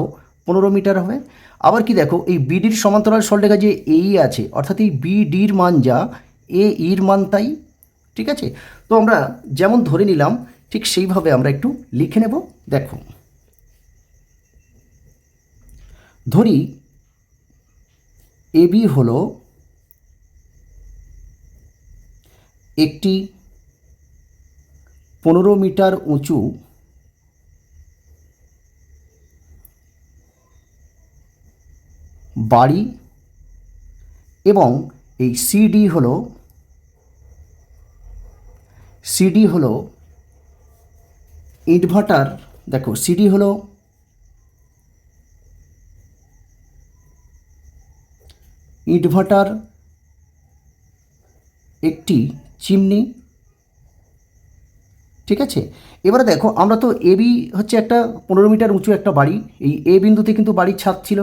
Speaker 1: 15 মিটার হবে। আবার কি দেখো এই বিডির সমান্তরাল সরলরেখা যে এই আছে, অর্থাৎ এই বিডির মান যা এ ইর মান তাই, ঠিক আছে। তো আমরা যেমন ধরে নিলাম ঠিক সেইভাবে আমরা একটু লিখে নেব। দেখো ধরি এবি হলো একটি 15 মিটার উঁচু বাড়ি, এবং এই সিডি হলো ইনভার্টার। দেখো সিডি হলো ইনভার্টার একটি চিমনি, ঠিক আছে। এবারে দেখো আমরা তো এবি হচ্ছে একটা 15 মিটার উঁচু একটা বাড়ি, এই এ বিন্দুতে কিন্তু বাড়ির ছাদ ছিল,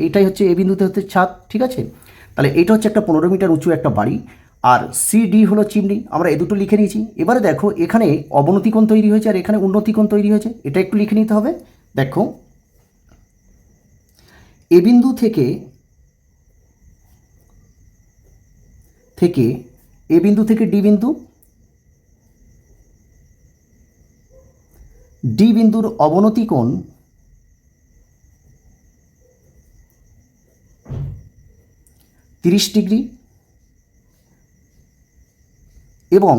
Speaker 1: এইটাই হচ্ছে এ বিন্দুতে হচ্ছে ছাদ, ঠিক আছে। তাহলে এইটা হচ্ছে একটা 15 মিটার উঁচু একটা বাড়ি। আর সিডি হলো চিমনি, আমরা এই দুটো লিখে নিয়েছি। এবারে দেখো এখানে অবনতি কোণ তৈরি হয়েছে আর এখানে উন্নতি কোণ তৈরি হয়েছে, এটা একটু লিখে নিতে হবে। দেখো এ বিন্দু থেকে এ বিন্দু থেকে ডি বিন্দুর অবনতি কোণ (30°) এবং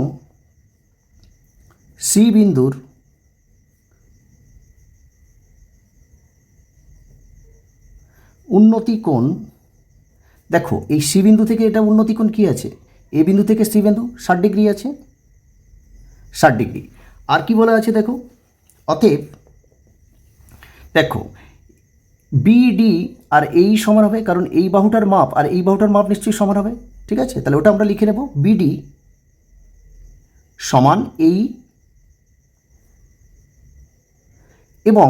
Speaker 1: সি বিন্দুর উন্নতি কোণ, দেখো এই সি বিন্দু থেকে এটা উন্নতি কোণ কী আছে, এ বিন্দু থেকে সি বিন্দু 60° আছে, 60°। আর কি বলা আছে দেখো, অতএব দেখো বিডি আর এই সমান হবে, কারণ এই বাহুটার মাপ আর এই বাহুটার মাপ নিশ্চয়ই সমান হবে, ঠিক আছে। তাহলে ওটা আমরা লিখে নেব, বিডি সমান এই, এবং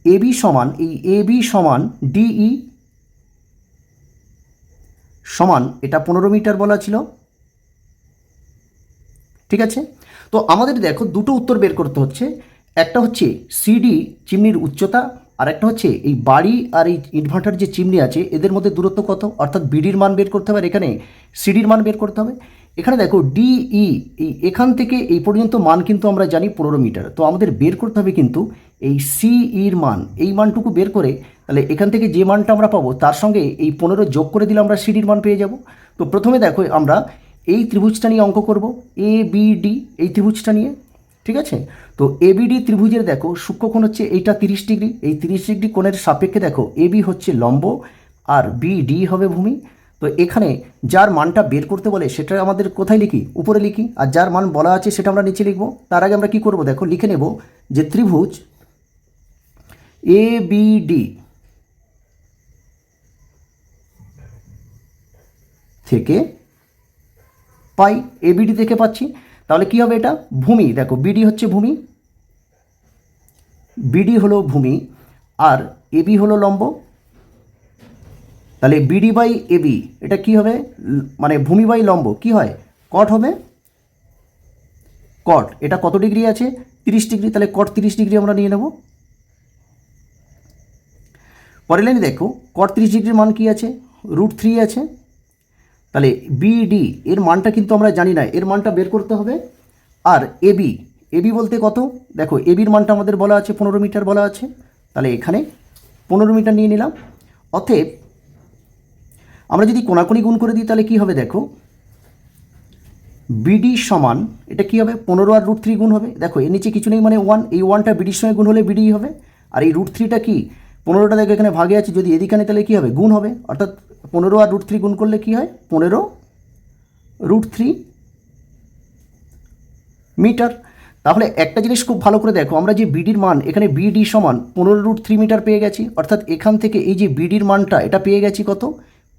Speaker 1: এবি সমান এই এবি সমান ডিই সমান, এটা 15 মিটার বলা ছিল, ঠিক আছে। তো আমাদের দেখো দুটো উত্তর বের করতে হচ্ছে, একটা হচ্ছে সিডি চিমনির উচ্চতা, আর একটা হচ্ছে এই বাড়ি আর এই ইনভার্টার যে চিমনি আছে এদের মধ্যে দূরত্ব কত, অর্থাৎ বিডির মান বের করতে হবে আর এখানে সিডির মান বের করতে হবে। এখানে দেখো ডিই এই এখান থেকে এই পর্যন্ত মান কিন্তু আমরা জানি 15 মিটার, তো আমাদের বের করতে হবে কিন্তু এই সিইর মান, এই মানটুকু বের করে তাহলে এখান থেকে যে মানটা আমরা পাবো তার সঙ্গে এই 15 যোগ করে দিলে আমরা সিডির মান পেয়ে যাব। তো প্রথমে দেখো আমরা এই ত্রিভুজটা নিয়ে অঙ্ক করব, এ বি ডি এই ত্রিভুজটা নিয়ে, ঠিক আছে। তো এবিডি ত্রিভুজের দেখো সূক্ষ্মকোণ হচ্ছে এইটা 30°, এই 30° কোণের সাপেক্ষে দেখো এবি হচ্ছে লম্ব আর বিডি হবে ভূমি। তো এখানে যার মানটা বের করতে বলে সেটা আমাদের কোথায় লিখি, উপরে লিখি, আর যার মান বলা আছে সেটা আমরা নিচে লিখব। তার আগে আমরা কি করব দেখো, লিখে নেব যে ত্রিভুজ এবিডি থেকে পাই, এবিডি থেকে পাচ্ছি, তাহলে কি হবে, এটা ভূমি, দেখো বিডি হচ্ছে ভূমি, বিডি হলো ভূমি আর এবি হলো লম্ব, তাহলে বিডি বাই এবি এটা কি হবে, মানে ভূমি বাই লম্ব কি হয়, কট হবে, কট। এটা কত ডিগ্রি আছে, 30°, তাহলে কট 30° আমরা নিয়ে নেব। পরের লাইনে দেখো কট 30°-র মান কি আছে, √3 আছে, তাহলে বিডি এর মানটা কিন্তু আমরা জানি না, এর মানটা বের করতে হবে। আর এবি, এবি বলতে কত, দেখো এবির মানটা আমাদের বলা আছে 15 মিটার বলা আছে, তাহলে এখানে 15 মিটার নিয়ে নিলাম। অতএব আমরা যদি কোণাকুণি গুণ করে দিই তাহলে কি হবে, দেখো বিডি সমান, এটা কি হবে 15 আর √3 গুণ হবে, দেখো এর নিচে কিছু নেই মানে 1, এই 1টা বিডির সঙ্গে গুণ হলে বিডি হবে, আর এই √3টা কি 15টা দেখো এখানে ভাগে আছে, যদি এদিকে তাহলে কী হবে গুণ হবে, অর্থাৎ 15 আর √3 গুণ করলে কি হয় 15 √3 মিটার। তাহলে একটা জিনিস খুব ভালো করে দেখো, আমরা যে বিডির মান এখানে বিডি সমান 15 √3 মিটার পেয়ে গেছি, অর্থাৎ এখান থেকে এই যে বিডির মানটা এটা পেয়ে গেছি কত,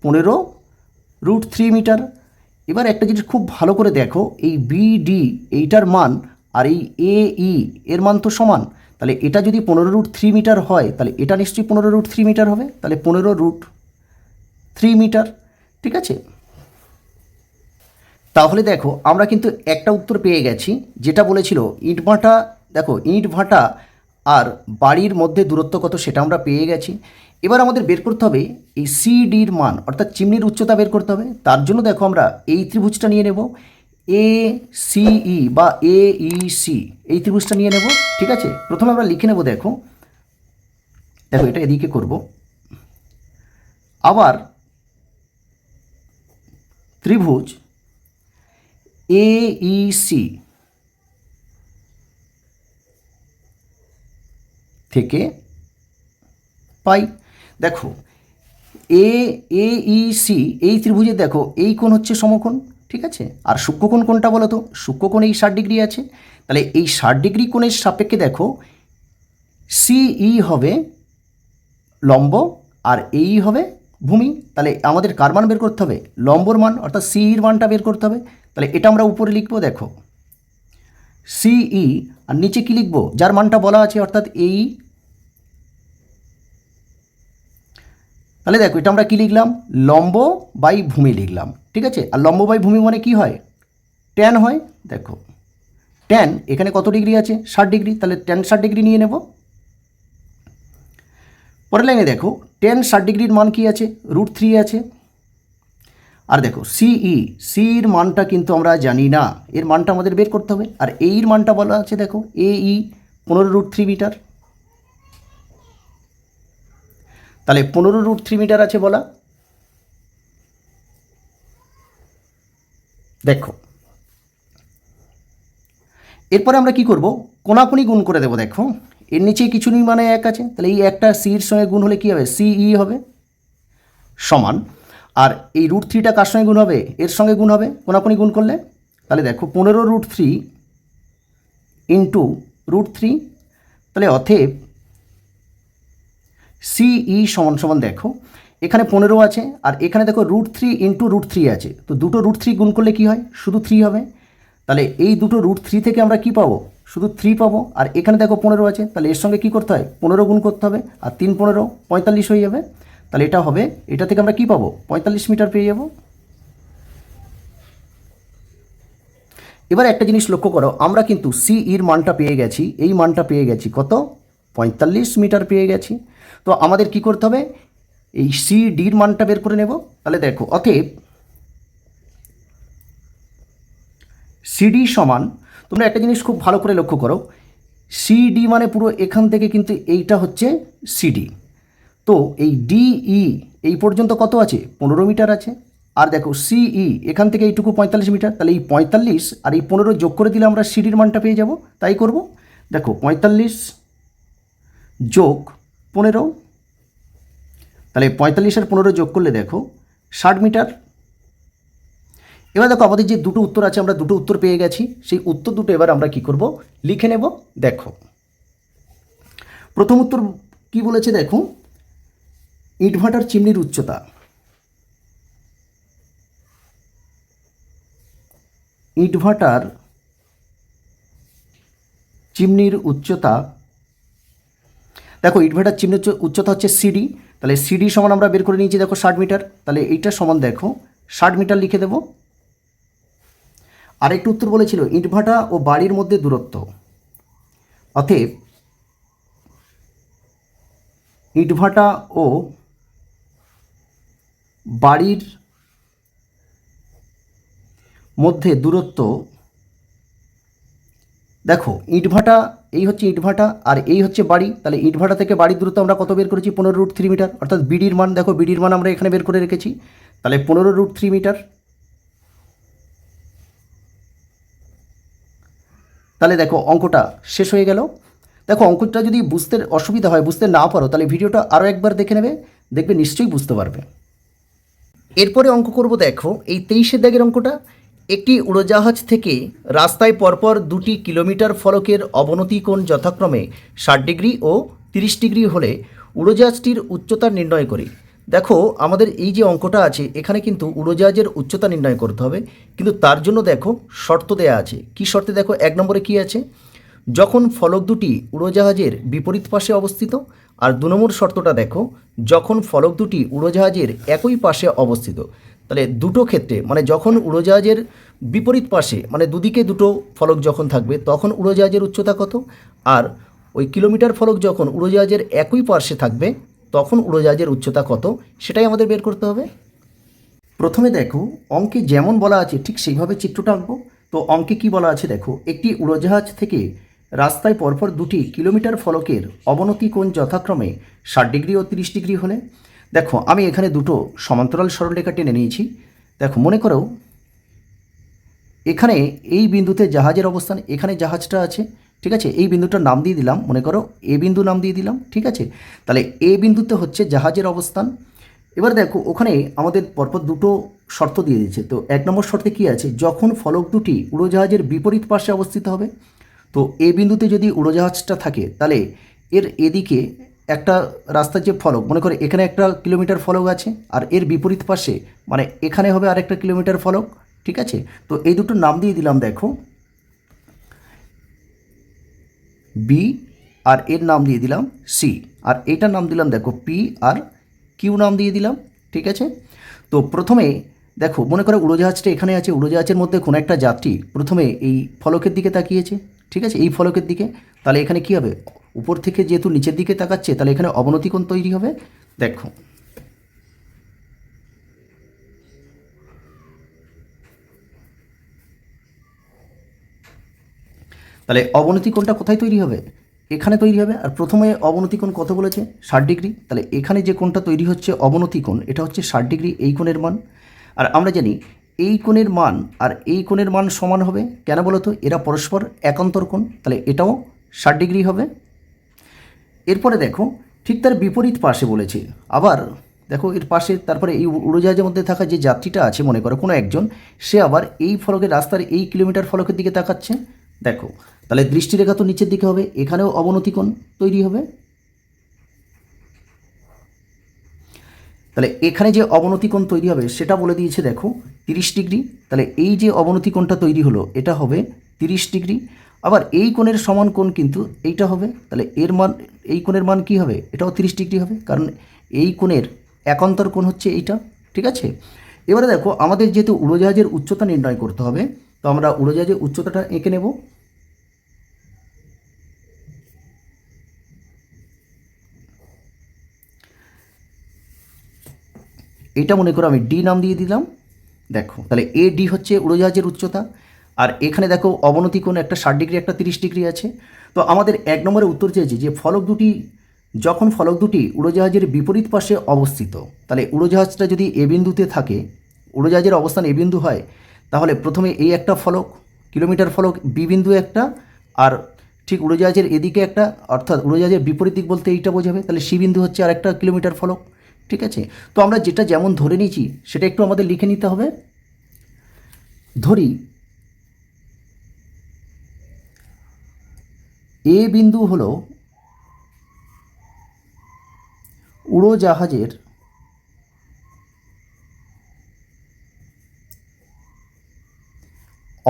Speaker 1: 15 √3 মিটার। এবার একটা জিনিস খুব ভালো করে দেখো, এই বিডি এইটার মান আর এই এই এর মান তো সমান, তাহলে এটা যদি 15 √3 মিটার হয় তাহলে এটা নিশ্চয়ই 15 √3 মিটার হবে, তাহলে 15 √3 মিটার, ঠিক আছে। তাহলে দেখো আমরা কিন্তু একটা উত্তর পেয়ে গেছি, যেটা বলেছিল ইট ভাটা, দেখো ইট ভাটা আর বাড়ির মধ্যে দূরত্ব কত সেটা আমরা পেয়ে গেছি। এবার আমাদের বের করতে হবে এই সিডির মান, অর্থাৎ চিমনির উচ্চতা বের করতে হবে। তার জন্য দেখো আমরা এই ত্রিভুজটা নিয়ে নেব, এ সিই বা এ ই সি, এই ত্রিভুজটা নিয়ে নেব, ঠিক আছে। প্রথমে আমরা লিখে নেব, দেখো দেখো এটা এদিকে করব, আবার ত্রিভুজ AEC থেকে পাই, দেখো AEC এই ত্রিভুজে দেখো এই কোণ হচ্ছে সমকোণ, ঠিক আছে। আর সূক্ষ্মকোণ কোনটা বলো তো, সূক্ষ্মকোণ এই 60° আছে, তাহলে এই 60° কোণের সাপেক্ষে দেখো CE হবে লম্ব আর এই হবে ভূমি, তাহলে আমাদের কার মান বের করতে হবে, লম্বর মান, অর্থাৎ সিইর মানটা বের করতে হবে। তাহলে এটা আমরা উপরে লিখবো, দেখো সিই, আর নিচে কি লিখবো, যার মানটা বলা আছে, অর্থাৎ এই তাহলে দেখো এটা আমরা কী লিখলাম, লম্ব বাই ভূমি লিখলাম, ঠিক আছে। আর লম্ব বাই ভূমি মানে কি হয়, ট্যান হয়। দেখো ট্যান এখানে কত ডিগ্রি আছে, 60 ডিগ্রি, তাহলে ট্যান 60 ডিগ্রি নিয়ে নেব। পরের লাইনে দেখো ট্যান 60 ডিগ্রির মান কি আছে, √3 আছে। আর দেখো সির মানটা কিন্তু আমরা জানি না, এর মানটা আমাদের বের করতে হবে। আর এইর মানটা বলা আছে দেখো এই 15√3 মিটার, তাহলে 15√3 মিটার আছে বলা। দেখো এরপরে আমরা কি করব, কোনাকুনি গুণ করে দেবো। দেখো এর নিচে কিছু নেই মানে 1 আছে, তাহলে এই একটা সির সঙ্গে গুণ হলে কী হবে, সিই হবে সমান। আর এই √3টা কার সঙ্গে গুণ হবে, এর সঙ্গে গুণ হবে কোনাকুনি গুণ করলে। তাহলে দেখো 15√3 ইন্টু √3, তাহলে অতএব সিই সমান সমান দেখো এখানে 15 আছে আর এখানে দেখো √3 ইন্টু √3 আছে, তো দুটো √3 গুণ করলে কি হয়, শুধু 3 হবে। তাহলে এই দুটো √3 থেকে আমরা কি পাবো, শুধু 3 পাবো। আর এখানে দেখো 15 আছে, তাহলে এর সঙ্গে কি করতে হয়, 15 গুণ করতে হবে, আর 3 15 45 হয়ে যাবে। তাহলে এটা হবে, এটা থেকে আমরা কি পাবো, 45 মিটার পেয়ে যাব। এবার একটা জিনিস লক্ষ্য করো, আমরা কিন্তু সিইর মানটা পেয়ে গেছি, এই মানটা পেয়ে গেছি কত, 45 মিটার পেয়ে গেছি। তো আমাদের কি করতে হবে, এই সিডির মানটা বের করে নেব। তাহলে দেখো অতএব সিডি সমান, তোমরা একটা জিনিস খুব ভালো করে লক্ষ্য করো, সিডি মানে পুরো এখান থেকে কিন্তু এইটা হচ্ছে সিডি। তো এই ডিই এই পর্যন্ত কত আছে, 15 মিটার আছে। আর দেখো সিই এখান থেকে এইটুকু 45 মিটার, তাহলে এই 45 আর এই 15 যোগ করে দিলে আমরা সিডির মানটা পেয়ে যাব। তাই করব, দেখো 45 যোগ 15, তাহলে 45 আর 15 যোগ করলে দেখো 60 মিটার। এবার দেখো আমাদের যে দুটো উত্তর আছে, আমরা দুটো উত্তর পেয়ে গেছি, সেই উত্তর দুটো এবার আমরা কি করব, লিখে নেব। দেখো প্রথম উত্তর কি বলেছে, দেখো ইটভাটার চিমনির উচ্চতা, ইটভাটার চিমনির উচ্চতা, দেখো ইটভাটার চিমনির উচ্চতা হচ্ছে সিডি, তাহলে সিডি সমান আমরা বের করে নিয়েছি দেখো 60 মিটার, তাহলে এইটা সমান দেখো 60 মিটার লিখে দেব। আরেকটু উত্তর বলেছিল ইটভাটা ও বাড়ির মধ্যে দূরত্ব, অতএব ইটভাটা ও বাড়ির মধ্যে দূরত্ব, দেখো ইটভাটা এই হচ্ছে ইটভাটা আর এই হচ্ছে বাড়ি, তাহলে ইটভাটা থেকে বাড়ির দূরত্ব আমরা কত বের করেছি, 15√3 মিটার, অর্থাৎ বিডির মান, দেখো বিডির মান আমরা এখানে বের করে রেখেছি, তাহলে 15√3 মিটার। তাহলে দেখো অঙ্কটা শেষ হয়ে গেল। দেখো অঙ্কটা যদি বুঝতে অসুবিধা হয়, বুঝতে না পারো, তাহলে ভিডিওটা আরও একবার দেখে নেবে, দেখবে নিশ্চয়ই বুঝতে পারবে। এরপরে অঙ্ক করব, দেখো এই 23 দাগের অঙ্কটা, একটি উড়োজাহাজ থেকে রাস্তায় পরপর 2টি কিলোমিটার ফলকের অবনতি কোণ যথাক্রমে 60 ডিগ্রি ও 30 ডিগ্রি হলে উড়োজাহাজটির উচ্চতা নির্ণয় করি। দেখো আমাদের এই যে অঙ্কটা আছে এখানে কিন্তু উড়োজাহাজের উচ্চতা নির্ণয় করতে হবে, কিন্তু তার জন্য দেখো শর্ত দেয়া আছে। কি শর্তে, দেখো 1 নম্বরে কি আছে, যখন ফলক দুটি উড়োজাহাজের বিপরীত পাশে অবস্থিত। আর 2 নম্বর শর্তটা দেখো, যখন ফলক দুটি উড়োজাহাজের একই পাশে অবস্থিত। তাহলে দুটো ক্ষেত্রে মানে যখন উড়োজাহাজের বিপরীত পাশে মানে দুদিকে দুটো ফলক যখন থাকবে তখন উড়োজাহাজের উচ্চতা কত, আর ওই কিলোমিটার ফলক যখন উড়োজাহাজের একই পাশে থাকবে তখন উড়োজাহাজের উচ্চতা কত, সেটাই আমাদের বের করতে হবে। প্রথমে দেখো অঙ্কে যেমন বলা আছে ঠিক সেইভাবে চিত্রটা আঁকবো। তো অঙ্কে কি বলা আছে দেখো, একটি উড়োজাহাজ থেকে রাস্তায় পরপর 2টি কিলোমিটার ফলকের অবনতি কোণ যথাক্রমে 60 ডিগ্রি ও 30 ডিগ্রি হলে, দেখো আমি এখানে দুটো সমান্তরাল সরলরেখা টেনে নিয়েছি। দেখো মনে করো এখানে এই বিন্দুতে জাহাজের অবস্থান, এখানে জাহাজটা আছে, ঠিক আছে, এই বিন্দুটার নাম দিয়ে দিলাম, মনে করো এ বিন্দু নাম দিয়ে দিলাম, ঠিক আছে। তাহলে এ বিন্দুতে হচ্ছে জাহাজের অবস্থান। এবার দেখো ওখানে আমাদের পরপর দুটো শর্ত দিয়ে দিচ্ছে। তো 1 নম্বর শর্তে কী আছে, যখন ফলক দুটি উড়োজাহাজের বিপরীত পাশে অবস্থিত হবে। তো এ বিন্দুতে যদি উড়োজাহাজটা থাকে তাহলে এর এদিকে একটা রাস্তার যে ফলক, মনে করে এখানে একটা কিলোমিটার ফলক আছে আর এর বিপরীত পাশে মানে এখানে হবে আরেকটা কিলোমিটার ফলক, ঠিক আছে। তো এই দুটোর নাম দিয়ে দিলাম দেখো বি, আর এর নাম দিয়ে দিলাম সি, আর এইটার নাম দিলাম দেখো পি আর কিউ নাম দিয়ে দিলাম। ঠিক আছে, তো প্রথমে দেখো মনে করো উড়োজাহাজটা এখানে আছে, উড়োজাহাজের মধ্যে কোনো একটা যাত্রী প্রথমে এই ফলকের দিকে তাকিয়েছে। ঠিক আছে, এই ফলকের দিকে, তাহলে এখানে কি হবে, উপর থেকে যেহেতু নিচের দিকে তাকাচ্ছে তাহলে এখানে অবনতি কোণ তৈরি হবে। দেখো তাহলে অবনতি কোণটা কোথায় তৈরি হবে, এখানে তৈরি হবে। আর প্রথমে অবনতি কোণ কত বলেছে, 60 ডিগ্রি। তাহলে এখানে যে কোণটা তৈরি হচ্ছে অবনতি কোণ, এটা হচ্ছে 60 ডিগ্রি, এই কোণের মান। আর আমরা জানি এই কোণের মান আর এই কোণের মান সমান হবে, কেন বলো তো, এরা পরস্পর একান্তর কোণ, তাহলে এটাও 60 ডিগ্রি হবে। এরপরে দেখো ঠিক তার বিপরীত পাশে বলেছে, আবার দেখো এর পাশে, তারপরে এই উড়োজাহাজের মধ্যে থাকা যে যাত্রীটা আছে মনে করো কোনো একজন, সে আবার এই ফলকের রাস্তার এই কিলোমিটার ফলকের দিকে তাকাচ্ছে। দেখো তাহলে দৃষ্টিরেখা তো নিচের দিকে হবে, এখানেও অবনতি কোণ তৈরি হবে। তাহলে এখানে যে অবনতি কোণ তৈরি হবে সেটা বলে দিয়েছে দেখো 30 ডিগ্রি। তাহলে এই যে অবনতি কোণটা তৈরি হলো এটা হবে 30 ডিগ্রি। আবার এই কোণের সমান কোণ কিন্তু এইটা হবে, তাহলে এর মান, এই কোণের মান কি হবে, এটাও 30 ডিগ্রি হবে, কারণ এই কোণের একান্তর কোণ হচ্ছে এইটা। ঠিক আছে, এবারে দেখো আমাদের যেহেতু উড়োজাহাজের উচ্চতা নির্ণয় করতে হবে, তো আমরা উড়োজাহাজের উচ্চতাটা এঁকে নেব। এটা মনে করো আমি ডি নাম দিয়ে দিলাম। দেখো তাহলে এ ডি হচ্ছে উড়োজাহাজের উচ্চতা, আর এখানে দেখো অবনতি কোণ একটা 60 ডিগ্রি একটা 30 ডিগ্রি আছে। তো আমাদের 1 নম্বরে উত্তর চেয়েছি যে ফলক দুটি, যখন ফলক দুটি উড়োজাহাজের বিপরীত পাশে অবস্থিত, তাহলে উড়োজাহাজটা যদি এ বিন্দুতে থাকে, উড়োজাহাজের অবস্থান এ বিন্দু হয়, তাহলে প্রথমে এই একটা ফলক, কিলোমিটার ফলক বি বিন্দু একটা, আর ঠিক উড়োজাহাজের এদিকে একটা, অর্থাৎ উড়োজাহাজের বিপরীত দিক বলতে এইটা বোঝাবে, তাহলে সি বিন্দু হচ্ছে আর একটা কিলোমিটার ফলক। ঠিক আছে, তো আমরা যেটা যেমন ধরে নিয়েছি সেটা একটু আমাদের লিখে নিতে হবে। ধরি এ বিন্দু হলো উড়োজাহাজের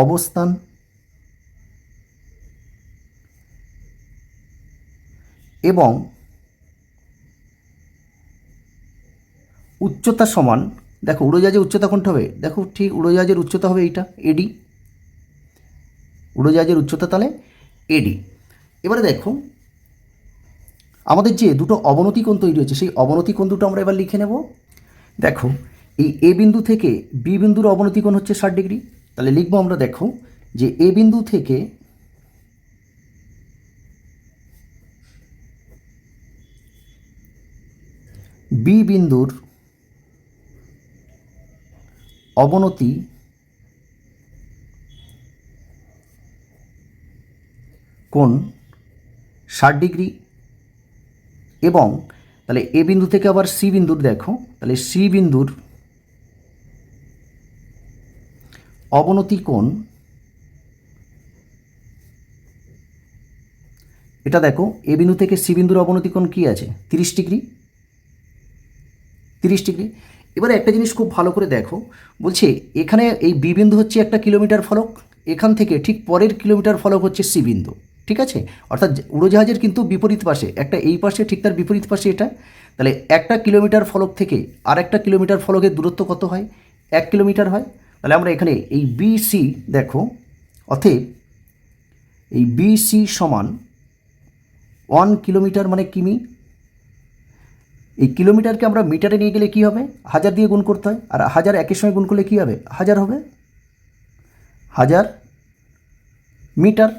Speaker 1: অবস্থান এবং উচ্চতা সমান, দেখো উড়োজাহাজের উচ্চতা কোনটা হবে, দেখো ঠিক উড়োজাহাজের উচ্চতা হবে এইটা এডি, উড়োজাহাজের উচ্চতা তাহলে এডি। এবারে দেখো আমাদের যে দুটো অবনতি কোণ তৈরি হয়েছে সেই অবনতি কোণ দুটো আমরা এবার লিখে নেব। দেখো এই এ বিন্দু থেকে বি বিন্দুর অবনতি কোণ হচ্ছে 60 ডিগ্রি, তাহলে লিখবো আমরা, দেখো যে এ বিন্দু থেকে বি বিন্দুর অবনতি কোণ 60 ডিগ্রি, এবং তাহলে এ বিন্দু থেকে আবার সি বিন্দুর, দেখো তাহলে সি বিন্দুর অবনতি কোণ, এটা দেখো এ বিন্দু থেকে সি বিন্দুর অবনতি কোণ কী আছে, 30 ডিগ্রি, 30 ডিগ্রি। এবারে একটা জিনিস খুব ভালো করে দেখো, বলছে এখানে এই বি বিন্দু হচ্ছে একটা কিলোমিটার ফলক, এখান থেকে ঠিক পরের কিলোমিটার ফলক হচ্ছে সি বিন্দু। ঠিক আছে, অর্থাৎ উড়োজাহাজের কিন্তু বিপরীত পাশে একটা, এই পাশে ঠিক তার বিপরীত পাশে এটা। তাহলে একটা কিলোমিটার ফলক থেকে আর একটা কিলোমিটার ফলকের দূরত্ব কত হয়, 1 কিলোমিটার হয়। তাহলে আমরা এখানে এই বি সি, দেখো অতএব এই বি সি সমান 1 কিলোমিটার মানে কিমি। এই কিলোমিটারকে আমরা মিটারে নিয়ে গেলে কী হবে, 1000 দিয়ে গুণ করতে হয়, আর 1000 একের সময় গুণ করলে কী হবে, 1000 হবে, 1000 মিটার।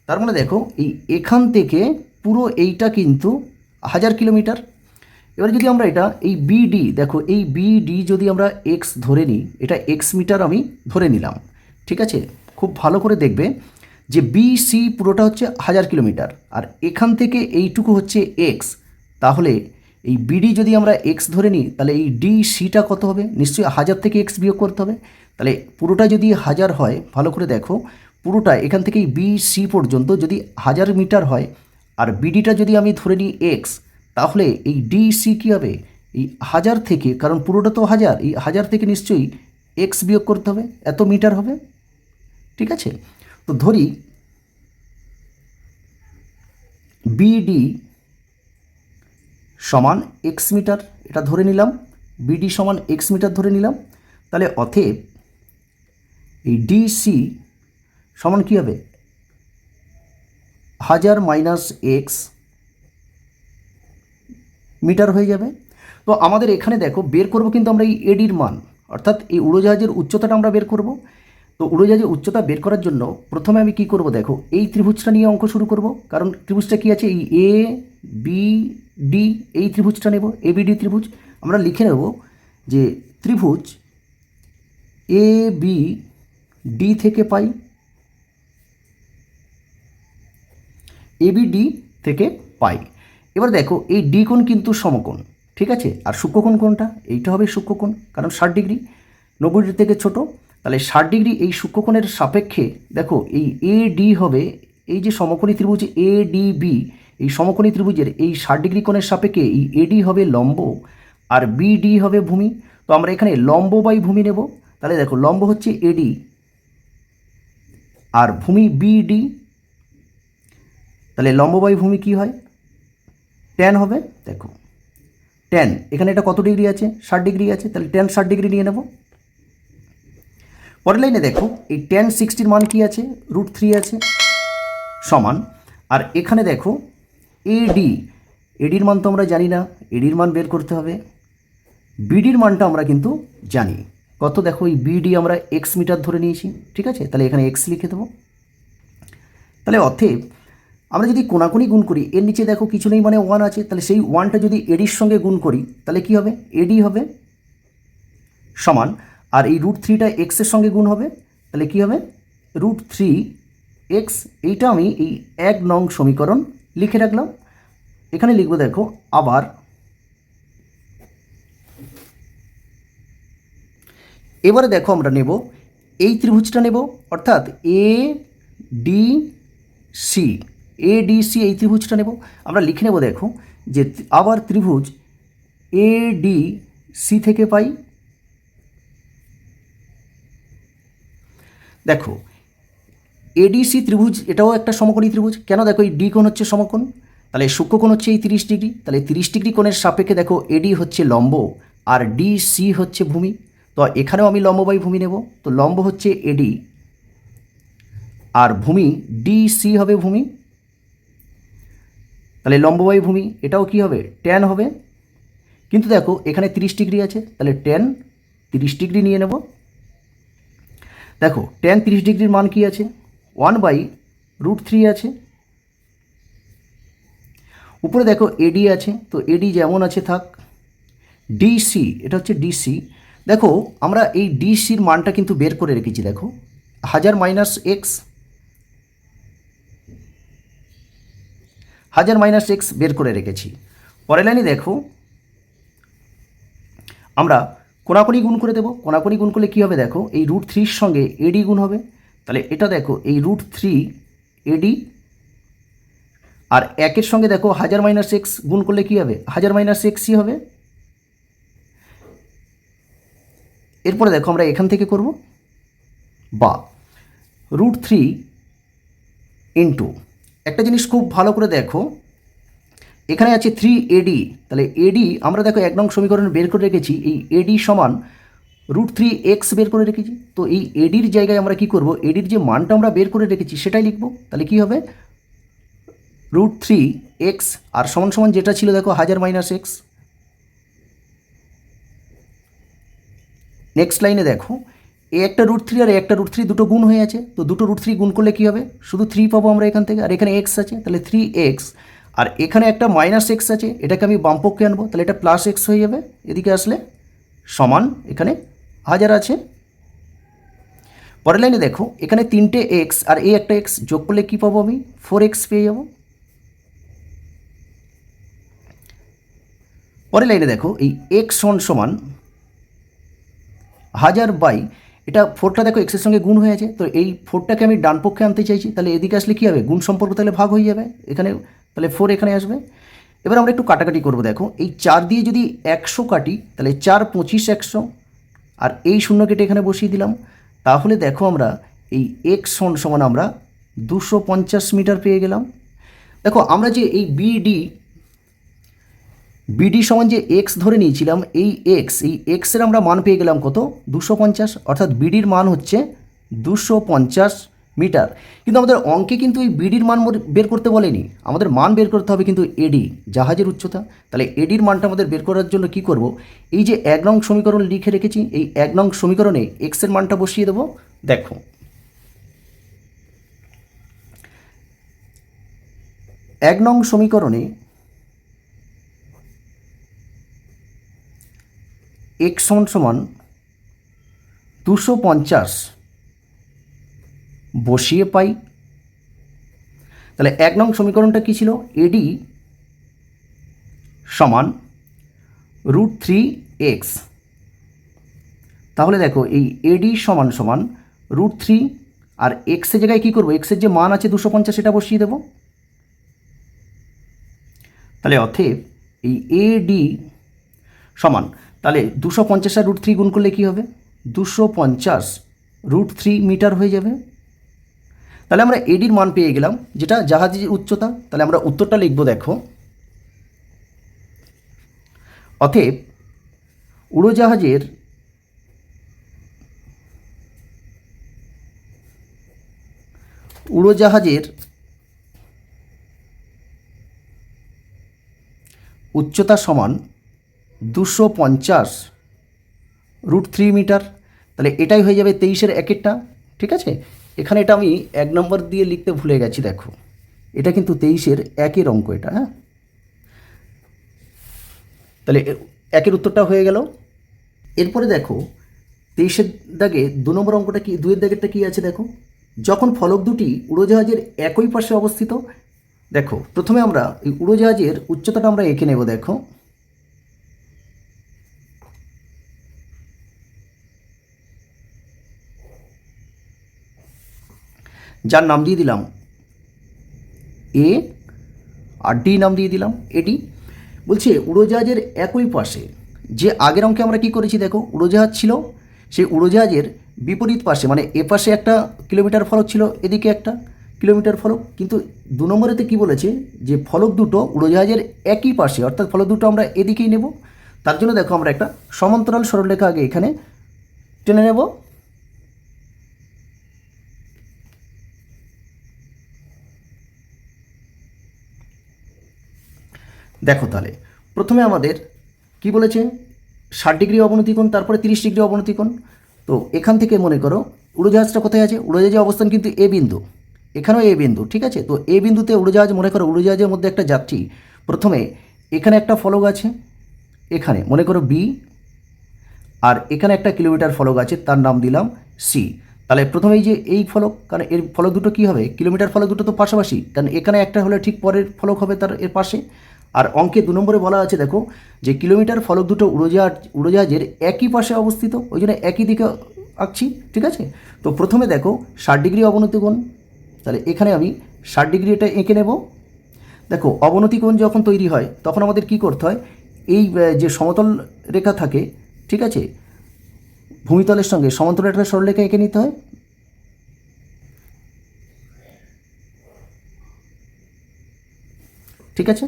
Speaker 1: তার মানে দেখো এই এখান থেকে পুরো এইটা কিন্তু 1000 কিলোমিটার। এবার যদি আমরা এটা এই বিডি, দেখো এই বিডি যদি আমরা এক্স ধরে নিই, এটা এক্স মিটার আমি ধরে নিলাম। ঠিক আছে, খুব ভালো করে দেখবে যে বিসি পুরোটা হচ্ছে 1000 কিলোমিটার, আর এখান থেকে এইটুকু হচ্ছে এক্স। তাহলে এই বিডি যদি আমরা এক্স ধরে নিই, তাহলে এই ডিসিটা কত হবে, নিশ্চয়ই 1000 থেকে এক্স বিয়োগ করতে হবে। তাহলে পুরোটা যদি 1000 হয়, ভালো করে দেখো পুরোটা এখান থেকে এই বিসি পর্যন্ত যদি 1000 মিটার হয়, আর বিডিটা যদি আমি ধরে নিই এক্স, তাহলে এই ডিসি কী হবে, এই 1000 থেকে, কারণ পুরোটা তো 1000, এই 1000 থেকে নিশ্চয়ই এক্স বিয়োগ করতে হবে, এত মিটার হবে। ঠিক আছে, তো ধরি বিডি সমান এক্স মিটার, এটা ধরে নিলাম। বিডি সমান এক্স মিটার ধরে নিলাম। তাহলে অতএব এই ডিসি সমান কী হবে, 1000 মাইনাস এক্স মিটার হয়ে যাবে। তো আমাদের এখানে দেখো বের করব কিন্তু আমরা এই এডির মান, অর্থাৎ এই উড়োজাহাজের উচ্চতাটা আমরা বের করব। তো উড়োজাহাজের উচ্চতা বের করার জন্য প্রথমে আমি কি করব, দেখো এই ত্রিভুজটা নিয়ে অঙ্ক শুরু করব। কারণ ত্রিভুজটা কি আছে, এই এ বি ডি, এই ত্রিভুজটা নেব, এ বি ডি ত্রিভুজ। আমরা লিখে নেব যে ত্রিভুজ এ বি ডি থেকে পাই, এ বি ডি থেকে পাই। এবার দেখো এই ডি কোণ কিন্তু সমকোণ, ঠিক আছে। আর সূক্ষ্মকোণ কোনটা, এইটা হবে সূক্ষ্মকোণ, কারণ 60 ডিগ্রি 90 ডিগ্রি থেকে ছোট। তাহলে 60 ডিগ্রি এই সূক্ষ্মকোণের সাপেক্ষে দেখো এই এ ডি হবে, এই যে সমকোণী ত্রিভুজ এ ডি বি, এই সমকোণী ত্রিভুজের এই 60 ডিগ্রি কোণের সাপেক্ষে এই এডি হবে লম্ব আর বিডি হবে ভূমি। তো আমরা এখানে লম্ব বাই ভূমি নেব। তাহলে দেখো লম্ব হচ্ছে এডি আর ভূমি বিডি। তাহলে লম্ব বাই ভূমি কি হয়, ট্যান হবে। দেখো ট্যান এখানে এটা কত ডিগ্রি আছে, 60 ডিগ্রি আছে, তাহলে ট্যান 60 ডিগ্রি নিয়ে নেব। পরের লাইনে দেখো এই ট্যান 60 মান কি আছে, √3 আছে সমান। আর এখানে দেখো এডি, এডির মান তো আমরা জানি না, এডির মান বের করতে হবে। বিডির মানটা আমরা কিন্তু জানি কত, দেখো এই বিডি আমরা এক্স মিটার ধরে নিয়েছি, ঠিক আছে। তাহলে এখানে এক্স লিখে দেবো। তাহলে অতএব আমরা যদি কোনাকুনি গুণ করি, এর নিচে দেখো কিছু নেই মানে 1 আছে, তাহলে সেই 1টা যদি এডির সঙ্গে গুণ করি তাহলে কি হবে, এডি হবে সমান। আর এই √3টা এক্সের সঙ্গে গুণ হবে, তাহলে কি হবে √3 এক্স। এইটা আমি এই 1 নং সমীকরণ লিখে রাখলাম। এখানে লিখবো দেখো আবার এবারে দেখো আমরা নেব এই ত্রিভুজটা নেব, অর্থাৎ A D C, A D C এই ত্রিভুজটা নেব। আমরা লিখে নেব দেখো যে আবার ত্রিভুজ এ ডি সি থেকে পাই, দেখো এডিসি ত্রিভুজ এটাও একটা সমকোণী ত্রিভুজ। কেন, দেখো এই ডি কোণ হচ্ছে সমকোণ, তাহলে সূক্ষ্মকোণ হচ্ছে এই 30 ডিগ্রি। তাহলে 30 ডিগ্রি কোণের সাপেক্ষে দেখো এডি হচ্ছে লম্ব আর ডিসি হচ্ছে ভূমি। তো এখানেও আমি লম্ব বাই ভূমি নেব। তো লম্ব হচ্ছে এডি আর ভূমি ডিসি হবে ভূমি। তাহলে লম্ব বাই ভূমি এটাও কি হবে, ট্যান হবে। কিন্তু দেখো এখানে 30 ডিগ্রি আছে, তাহলে ট্যান 30 ডিগ্রি নিয়ে নেব। দেখো ট্যান 30 ডিগ্রির মান কি আছে, 1/√3 আছে। উপরে দেখো এডি আছে, তো এডি যেমন আছে থাক। ডিসি, এটা হচ্ছে ডিসি। দেখো আমরা এই ডিসির মানটা কিন্তু বের করে রেখেছি, দেখো 1000 মাইনাস এক্স, 1000 মাইনাস এক্স বের করে রেখেছি। পরের লাইনে দেখো আমরা কোনাকুনি গুণ করে দেবো। কোনাকুনি গুণ করলে কী হবে, দেখো এই √3 সঙ্গে এডি গুণ হবে। তাহলে এটা দেখো এই √3 এডি আর 1-এর সঙ্গে দেখো 1000 মাইনাস এক্স গুণ করলে কী হবে, 1000 মাইনাস এক্সই হবে। এরপরে দেখো আমরা এখান থেকে করব বা √3 ইন্টু, একটা জিনিস খুব ভালো করে দেখো এখানে আছে 3AD। তাহলে এডি আমরা দেখো 1 নং সমীকরণ বের করে রেখেছি, এই এডি সমান √3x বের করে রেখেছি। তো এই এডির জায়গায় আমরা কি করব, এডির যে মানটা আমরা বের করে রেখেছি সেটাই লিখব। তাহলে কি হবে √3x আর সমান সমান যেটা ছিল দেখো 1000 মাইনাস এক্স। নেক্সট লাইনে দেখো এই একটা √3 আর একটা √3 দুটো গুণ হয়ে আছে, তো দুটো √3 গুণ করলে কী হবে, শুধু 3 পাবো আমরা এখান থেকে। আর এখানে এক্স আছে, তাহলে 3x আর এখানে একটা মাইনাস এক্স আছে, এটাকে আমি বামপক্ষে আনবো, তাহলে এটা প্লাস এক্স হয়ে যাবে এদিকে আসলে, সমান এখানে 1000 আছে। পরের লাইনে দেখো এখানে 3টে এক্স আর এই একটা এক্স যোগ করলে কী পাবো, আমি 4x পেয়ে যাব। পরের লাইনে দেখো এই এক্স সমান 1000 বাই এটা 4টা দেখো এক্সের সঙ্গে গুণ হয়ে আছে, তো এই 4টাকে আমি ডান পক্ষে আনতে চাইছি, তাহলে এদিকে আসলে কী হবে, গুণ সম্পর্ক তাহলে ভাগ হয়ে যাবে এখানে, তাহলে 4 এখানে আসবে। এবার আমরা একটু কাটাকাটি করব। দেখো এই 4 দিয়ে যদি 100 কাটি তাহলে 4 25 100 আর এই শূন্য কেটে এখানে বসিয়ে দিলাম। তাহলে দেখো আমরা এই এক্স সমান আমরা 250 মিটার পেয়ে গেলাম। দেখো আমরা যে এই বিডি বিডি সমান যে এক্স ধরে নিয়েছিলাম, এই এক্সের আমরা মান পেয়ে গেলাম কত, 250, অর্থাৎ বিডির মান হচ্ছে 250 মিটার। কিন্তু আমাদের অঙ্কে কিন্তু এই বিডির মান বের করতে বলেনি, আমাদের মান বের করতে হবে কিন্তু এডি, জাহাজের উচ্চতা। তাহলে এডির মানটা আমাদের বের করার জন্য কি করব, এই যে 1 নং সমীকরণ লিখে রেখেছি, এই 1 নং সমীকরণে এক্সের মানটা বসিয়ে দেবো। দেখো 1 নং সমীকরণে এক্স সমান 250 বসিয়ে পাই। তাহলে 1 নং সমীকরণটা কী ছিল, এডি সমান √3x। তাহলে দেখো এই এডি সমান √3, আর এক্সের জায়গায় কী করবো, এক্সের যে মান আছে 250 সেটা বসিয়ে দেবো। তাহলে অতএব এই এডি সমান, তাহলে 250 আর √3 গুণ করলে কী হবে, 250 √3 মিটার হয়ে যাবে। তাহলে আমরা এডির মান পেয়ে গেলাম, যেটা জাহাজের উচ্চতা। তাহলে আমরা উত্তরটা লিখব, দেখো অতএব উড়োজাহাজের উচ্চতা সমান 250 √3 মিটার। তাহলে এটাই হয়ে যাবে 23-এর একেরটা, ঠিক আছে। এখানে এটা আমি 1 নম্বর দিয়ে লিখতে ভুলে গেছি, দেখো এটা কিন্তু 23-এর একের অঙ্ক এটা, হ্যাঁ। তাহলে একের উত্তরটা হয়ে গেল। এরপরে দেখো 23-এর দাগে 2 নম্বর অঙ্কটা কি, 2-এর দাগেরটা কী আছে দেখো, যখন ফলক দুটি উড়োজাহাজের একই পাশে অবস্থিত। দেখো প্রথমে আমরা এই উড়োজাহাজের উচ্চতাটা আমরা এঁকে নেব, দেখো যার নাম দিয়ে দিলাম এ, আর ডি নাম দিয়ে দিলাম এডি। বলছে উড়োজাহাজের একই পাশে, যে আগের অঙ্কে আমরা কি করেছি দেখো, উড়োজাহাজ ছিল, সেই উড়োজাহাজের বিপরীত পাশে, মানে এ পাশে একটা কিলোমিটার ফলক ছিল, এদিকে একটা কিলোমিটার ফলক। কিন্তু 2 নম্বরেতে কি বলেছে, যে ফলক দুটো উড়োজাহাজের একই পাশে, অর্থাৎ ফলক দুটো আমরা এদিকেই নেব। তার জন্য দেখো আমরা একটা সমান্তরাল সরলরেখা আগে এখানে টেনে নেব। দেখো তাহলে প্রথমে আমাদের কি বলেছে, 60 ডিগ্রি অবনতিকোণ, তারপরে 30 ডিগ্রি অবনতিকোণ। তো এখান থেকে মনে করো উড়োজাহাজটা কোথায় আছে, উড়োজাহাজের অবস্থান কিন্তু এ বিন্দু, এখানেও এ বিন্দু, ঠিক আছে। তো এ বিন্দুতে উড়োজাহাজ, মনে করো উড়োজাহাজের মধ্যে একটা যাত্রী, প্রথমে এখানে একটা ফলক আছে, এখানে মনে করো বি, আর এখানে একটা কিলোমিটার ফলক আছে, তার নাম দিলাম সি। তাহলে প্রথমে এই যে এই ফলক, কারণ এর ফলক দুটো কী হবে, কিলোমিটার ফলক দুটো তো পাশাপাশি, কারণ এখানে একটা হলে ঠিক পরের ফলক হবে তার এর পাশে। আর অঙ্কে 2 নম্বরে বলা আছে দেখো, যে কিলোমিটার ফলক দুটো উড়োজাহাজের একই পাশে অবস্থিত, ওই জন্য একই দিকে আঁকছি, ঠিক আছে। তো প্রথমে দেখো 60 ডিগ্রি অবনতি কোণ, তাহলে এখানে আমি 60 ডিগ্রি এটা এঁকে নেব। দেখো অবনতি কোণ যখন তৈরি হয় তখন আমাদের কি করতে হয়, এই যে সমতল রেখা থাকে, ঠিক আছে, ভূমিতলের সঙ্গে সমান্তরাল একটা সরলরেখা এঁকে নিতে হয়। ঠিক আছে,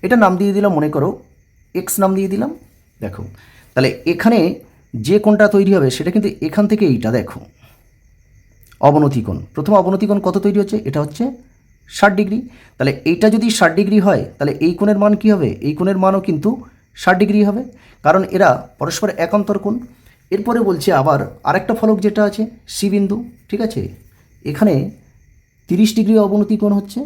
Speaker 1: এটা নাম দিয়ে দিলাম, মনে করো এক্স নাম দিয়ে দিলাম। দেখো তাহলে এখানে যে কোণটা তৈরি হবে সেটা কিন্তু এখান থেকে এইটা, দেখো অবনতি কোণ, প্রথম অবনতি কোণ কত তৈরি হচ্ছে, এটা হচ্ছে 60 ডিগ্রি। তাহলে এইটা যদি 60 ডিগ্রি হয়, তাহলে এই কোণের মান কী হবে, এই কোণের মানও কিন্তু 60 ডিগ্রি হবে, কারণ এরা পরস্পর একান্তর কোণ। এরপরে বলছে আবার আরেকটা ফলক যেটা আছে সি বিন্দু, ঠিক আছে, এখানে 30 ডিগ্রি অবনতি কোণ হচ্ছে।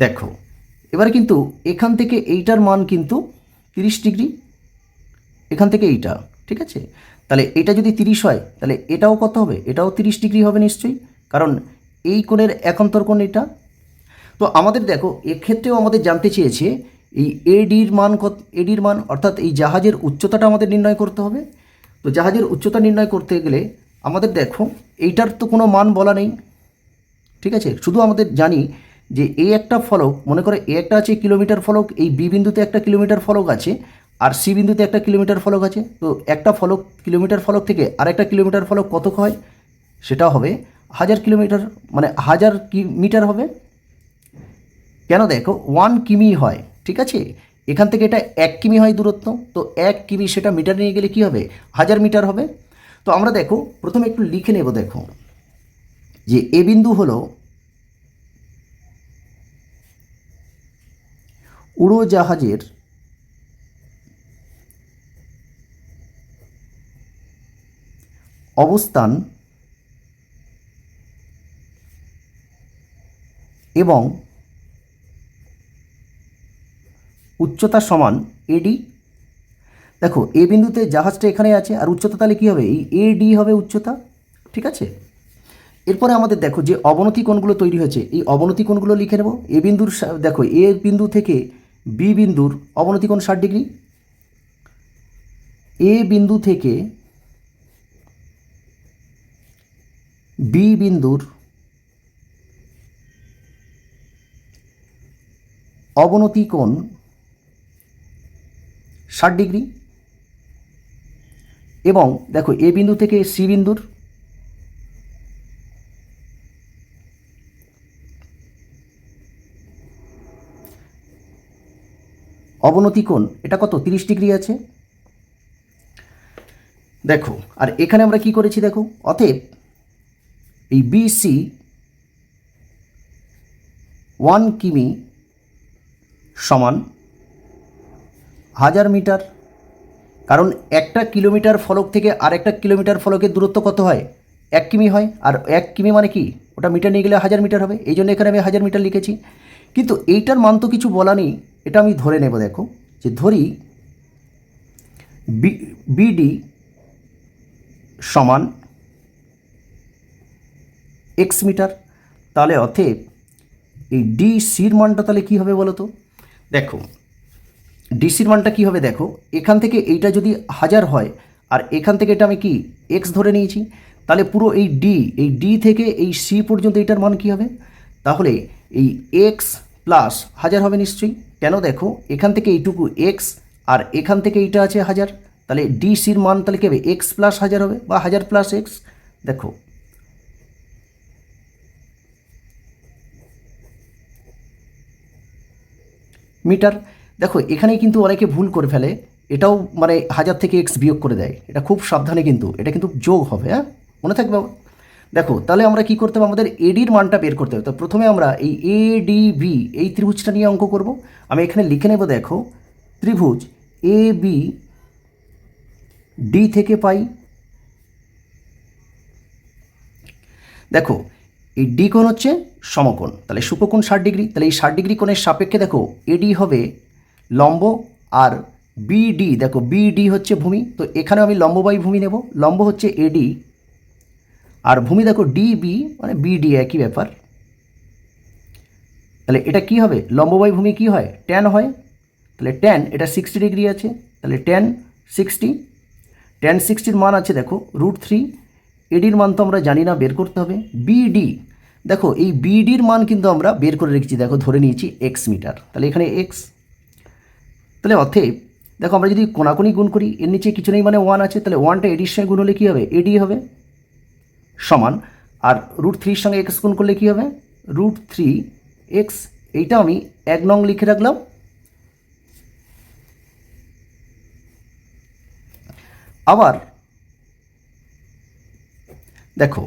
Speaker 1: দেখো এবারে কিন্তু এখান থেকে এইটার মান কিন্তু 30 ডিগ্রি, এখান থেকে এইটা, ঠিক আছে। তাহলে এটা যদি 30 হয়, তাহলে এটাও কত হবে, এটাও 30 ডিগ্রি হবে নিশ্চয়ই, কারণ এই কোণের একান্তর কোণ এটা। তো আমাদের দেখো এক্ষেত্রেও আমাদের জানতে চেয়েছে এই এডির মান কত, এডির মান অর্থাৎ এই জাহাজের উচ্চতাটা আমাদের নির্ণয় করতে হবে। তো জাহাজের উচ্চতা নির্ণয় করতে গেলে আমাদের দেখো এইটার তো কোনো মান বলা নেই, ঠিক আছে, শুধু আমাদের জানি যে এই একটা ফলক, মনে করে এ একটা আছে কিলোমিটার ফলক, এই বি বিন্দুতে একটা কিলোমিটার ফলক আছে, আর সি বিন্দুতে একটা কিলোমিটার ফলক আছে। তো একটা ফলক, কিলোমিটার ফলক থেকে আরেকটা কিলোমিটার ফলক কত হয়, সেটা হবে 1000 কিলোমিটার, মানে 1000 মিটার হবে। কেন দেখো 1 কিমি হয়, ঠিক আছে, এখান থেকে এটা 1 কিমি হয় দূরত্ব, তো 1 কিমি সেটা মিটার নিয়ে গেলে কি হবে, 1000 মিটার হবে। তো আমরা দেখো প্রথমে একটু লিখে নেব, দেখো যে এ বিন্দু হলো উড়োজাহাজের অবস্থান এবং উচ্চতা সমান এডি। দেখো এ বিন্দুতে জাহাজটা এখানে আছে, আর উচ্চতা তাহলে কী হবে, এই এডি হবে উচ্চতা, ঠিক আছে। এরপরে আমাদের দেখো যে অবনতি কোণগুলো তৈরি হয়েছে, এই অবনতি কোণগুলো লিখে নেব। এ বিন্দুর দেখো এ বিন্দু থেকে বি বিন্দুর অবনতি কোণ 60 ডিগ্রি, এ বিন্দু থেকে বি বিন্দুর অবনতি কোণ 60 ডিগ্রি, এবং দেখো এ বিন্দু থেকে সি বিন্দুর অবনতি কোণ এটা কত, 30 ডিগ্রি আছে। দেখো আর এখানে আমরা কি করেছি, দেখো অতএব এই বিসি 1 কিমি সমান 1000 মিটার, কারণ একটা কিলোমিটার ফলক থেকে আরেকটা কিলোমিটার ফলকের দূরত্ব কত হয়, 1 কিমি হয়, আর 1 কিমি মানে কি, ওটা মিটার নিয়ে গেলে 1000 মিটার হবে, এই জন্য এখানে আমি 1000 মিটার লিখেছি। কিন্তু এইটার মান তো কিছু বলা নেই, এটা আমি ধরে নেব। দেখো যে ধরি বিডি সমান x মিটার, তাহলে অতএব এই ডিসির মানটা তাহলে কী হবে বলো তো। দেখো ডিসির মানটা কী হবে, দেখো এখান থেকে এইটা যদি 1000 হয়, আর এখান থেকে এটা আমি কি এক্স ধরে নিয়েছি, তাহলে পুরো এই ডি থেকে এই সি পর্যন্ত এটার মান কী হবে, তাহলে এই এক্স প্লাস 1000 হবে নিশ্চয়ই। কেন দেখো এখান থেকে এইটুকু এক্স, আর এখান থেকে এইটা আছে 1000, তাহলে ডিসির মান তাহলে কী হবে, এক্স প্লাস 1000 হবে, বা 1000 প্লাস এক্স। দেখো মিটার। দেখো এখানেই কিন্তু অনেকে ভুল করে ফেলে, এটাও মানে 1000 থেকে এক্স বিয়োগ করে দেয়, এটা খুব সাবধানে, কিন্তু এটা কিন্তু যোগ হবে, হ্যাঁ মনে থাকবে। দেখো তাহলে আমরা কি করতে হবে, আমাদের এডির মানটা বের করতে হবে। তো প্রথমে আমরা এই এডিবি এই ত্রিভুজটা নিয়ে অঙ্ক করব। আমি এখানে লিখে নেব, দেখো ত্রিভুজ এ বি ডি থেকে পাই। দেখো এই ডি কোণ হচ্ছে সমকোণ, তাহলে শুকোণ 60 ডিগ্রি, তাহলে এই 60 ডিগ্রি কোণের সাপেক্ষে দেখো এডি হবে লম্ব, আর বিডি দেখো বিডি হচ্ছে ভূমি, তো এখানে আমি লম্ব বাই ভূমি নেব, লম্ব হচ্ছে এডি, আর ভূমি দেখো ডিবি মানে বিডি একই ব্যাপার। তাহলে এটা কি হবে, লম্ব বাই ভূমি কি হয়, ট্যান হয়, তাহলে ট্যান এটা 60 ডিগ্রি আছে, তাহলে ট্যান 60, ট্যান 60-র মান আছে দেখো √3, এডির মান তো আমরা জানি না, বের করতে হবে। বিডি দেখো এই বিডির মান কিন্তু আমরা বের করে রেখেছি, দেখো ধরে নিয়েছি এক্স মিটার, তাহলে এখানে এক্স। তাহলে অতএব দেখো আমরা যদি কোনাকুনি গুণ করি, এর নিচে কিছু নেই মানে 1 আছে, তাহলে 1টা এডির সঙ্গে গুণ হলে কী হবে, এডি হবে সমান, আর √3-র সঙ্গে এক্স গুণ করলে কী হবে, √3x। এইটা আমি 1 নং লিখে রাখলাম। আবার দেখো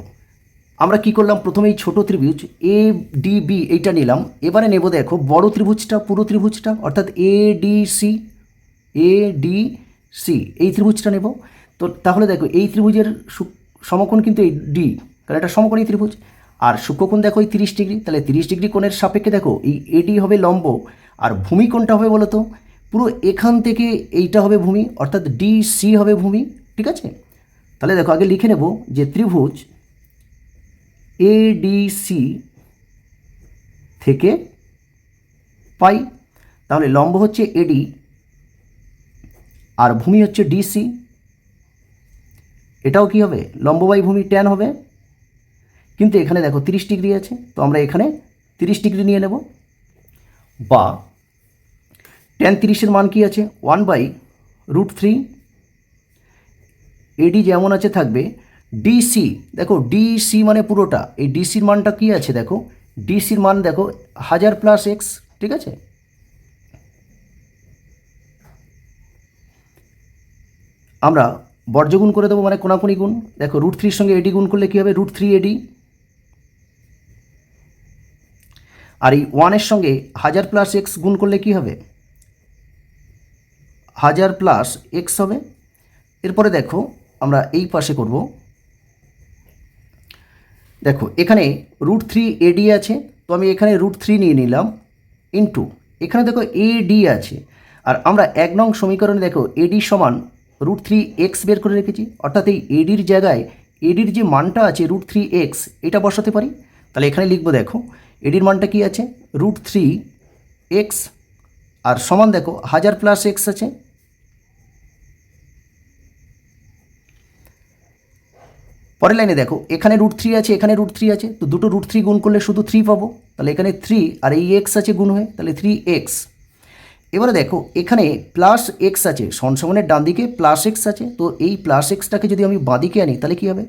Speaker 1: আমরা কি করলাম, প্রথমে এই ছোটো ত্রিভুজ এ ডি বি এইটা নিলাম, এবারে নেব দেখো বড় ত্রিভুজটা, পুরো ত্রিভুজটা, অর্থাৎ এ ডি সি এই ত্রিভুজটা নেব। তো তাহলে দেখো এই ত্রিভুজের সমকোণ কিন্তু এই ডি, কারণ এটা সমকোণী ত্রিভুজ, আর সূক্ষ্মকোণ দেখো এই 30 ডিগ্রি, তাহলে 30 ডিগ্রি কোণের সাপেক্ষে দেখো এই এডি হবে লম্ব, আর ভূমি কোণটা হবে বলো তো, পুরো এখান থেকে এইটা হবে ভূমি, অর্থাৎ ডিসি হবে ভূমি, ঠিক আছে। তাহলে দেখো আগে লিখে নেব যে ত্রিভুজ এডিসি থেকে পাই, তাহলে লম্ব হচ্ছে এডি আর ভূমি হচ্ছে ডিসি, এটাও কি হবে লম্ব বাই ভূমি ট্যান হবে, কিন্তু এখানে দেখো 30 ডিগ্রি আছে, তো আমরা এখানে 30 ডিগ্রি নিয়ে নেব, বা ট্যান 30-এর মান কি আছে 1/√3, এডি যেমন আছে থাকবে, ডিসি দেখো ডিসি মানে পুরোটা, এই ডিসির মানটা কি আছে দেখো, ডিসির মান দেখো 1000 প্লাস এক্স, ঠিক আছে। আমরা বর্জ্য গুণ করে দেবো, মানে কোনাকুনি গুণ। দেখো √3 সঙ্গে এডি গুণ করলে কী হবে, √3 এডি। আর এই 1-এর সঙ্গে 1000 প্লাস এক্স গুণ করলে কী হবে, 1000 প্লাস এক্স হবে। এরপরে দেখো আমরা এই পাশে করব। দেখো এখানে √3 এডি আছে, তো আমি এখানে √3 নিয়ে নিলাম, ইন্টু এখানে দেখো এডি আছে। আর আমরা 1 নং সমীকরণে দেখো এডি সমান √3 এক্স বের করে রেখেছি, অর্থাৎ এই এডির জায়গায় এডির যে মানটা আছে √3 এক্স এটা বসাতে পারি। তাহলে এখানে লিখবো, দেখো এডির মানটা কি আছে, √3 এক্স, আর সমান দেখো 1000 প্লাস এক্স আছে। পরের লাইনে দেখো এখানে √3 আছে, এখানে √3 আছে, তো দুটো √3 গুণ করলে শুধু 3 পাবো। তাহলে এখানে 3 আর এই এক্স আছে গুণ হয়ে, তাহলে 3x। এবারে দেখো এখানে প্লাস এক্স আছে, সমানের ডান দিকে প্লাস এক্স আছে, তো এই প্লাস এক্সটাকে যদি আমি বাঁদিকে আনি তাহলে কী হবে,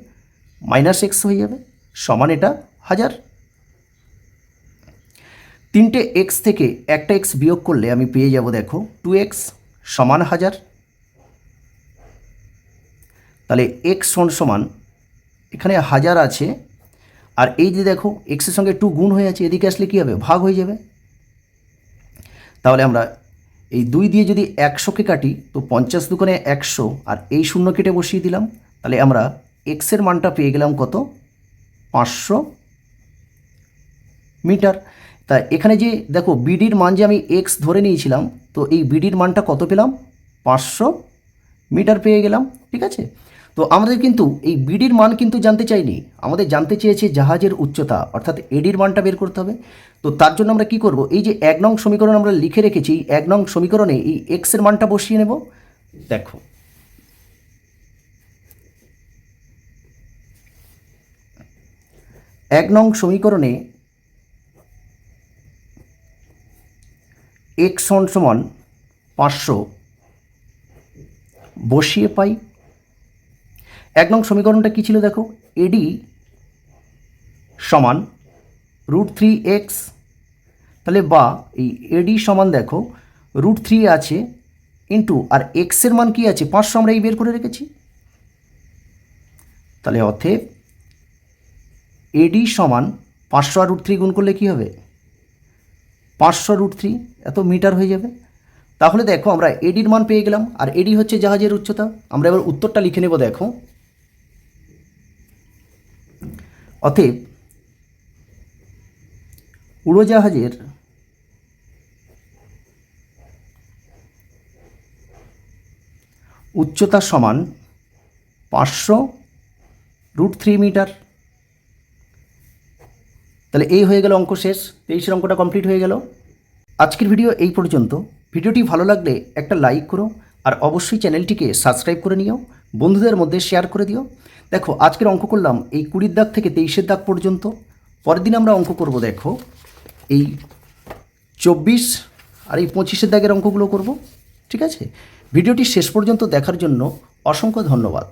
Speaker 1: মাইনাস এক্স হয়ে যাবে, সমান এটা 1000। 3টে এক্স থেকে একটা এক্স বিয়োগ করলে আমি পেয়ে যাব দেখো 2x সমান 1000। তাহলে এক্স সমান এখানে 1000 আছে, আর এই যে দেখো এক্সের সঙ্গে 2 গুণ হয়ে আছে, এদিকে আসলে কী হবে, ভাগ হয়ে যাবে। তাহলে আমরা এই 2 দিয়ে যদি 100কে কাটি তো 50 দুগুণে 100, আর এই 0 কেটে বসিয়ে দিলাম। তাহলে আমরা এক্সের মানটা পেয়ে গেলাম কত, 500 মিটার। তা এখানে যে দেখো বিডির মান যে আমি এক্স ধরে নিয়েছিলাম, তো এই বিডির মানটা কত পেলাম, 500 মিটার পেয়ে গেলাম। ঠিক আছে, তো আমাদের কিন্তু এই বিডির মান কিন্তু জানতে চাইনি, আমাদের জানতে চেয়েছে জাহাজের উচ্চতা, অর্থাৎ এডির মানটা বের করতে হবে। তো তার জন্য আমরা কি করব, এই যে 1 নং সমীকরণ আমরা লিখে রেখেছি, 1 নং সমীকরণে এই এক্সের মানটা বসিয়ে নেব। দেখো এক নং সমীকরণে এক্স সমান 500 বসিয়ে পাই। 1 নং সমীকরণটা কী ছিল, দেখো এডি সমান √3 এক্স, তাহলে বা এই এডি সমান দেখো √3 আছে ইন্টু আর এক্সের মান কি আছে 500, আমরা এই বের করে রেখেছি। তাহলে অতএব এডি সমান 500 আর √3 গুণ করলে কী হবে, 500 √3, এত মিটার হয়ে যাবে। তাহলে দেখো আমরা এডির মান পেয়ে গেলাম, আর এডি হচ্ছে জাহাজের উচ্চতা। আমরা এবার উত্তরটা লিখে নেব। দেখো অতএব উড়োজাহাজের উচ্চতা সমান 500 √3 মিটার। তাহলে এই হয়ে গেল অঙ্ক শেষ, 23-এর অঙ্কটা কমপ্লিট হয়ে গেল। আজকের ভিডিও এই পর্যন্ত। ভিডিওটি ভালো লাগলে একটা লাইক করো, আর অবশ্যই চ্যানেলটিকে সাবস্ক্রাইব করে নিও, বন্ধুদের মধ্যে শেয়ার করে দিও। দেখো আজকের অঙ্ক করলাম এই 20 দাগ থেকে 23-এর দাগ পর্যন্ত। পরের দিন আমরা অঙ্ক করব দেখো এই 24 আর এই 25-এর দাগের অঙ্কগুলো করব। ঠিক আছে, ভিডিওটি শেষ পর্যন্ত দেখার জন্য অসংখ্য ধন্যবাদ।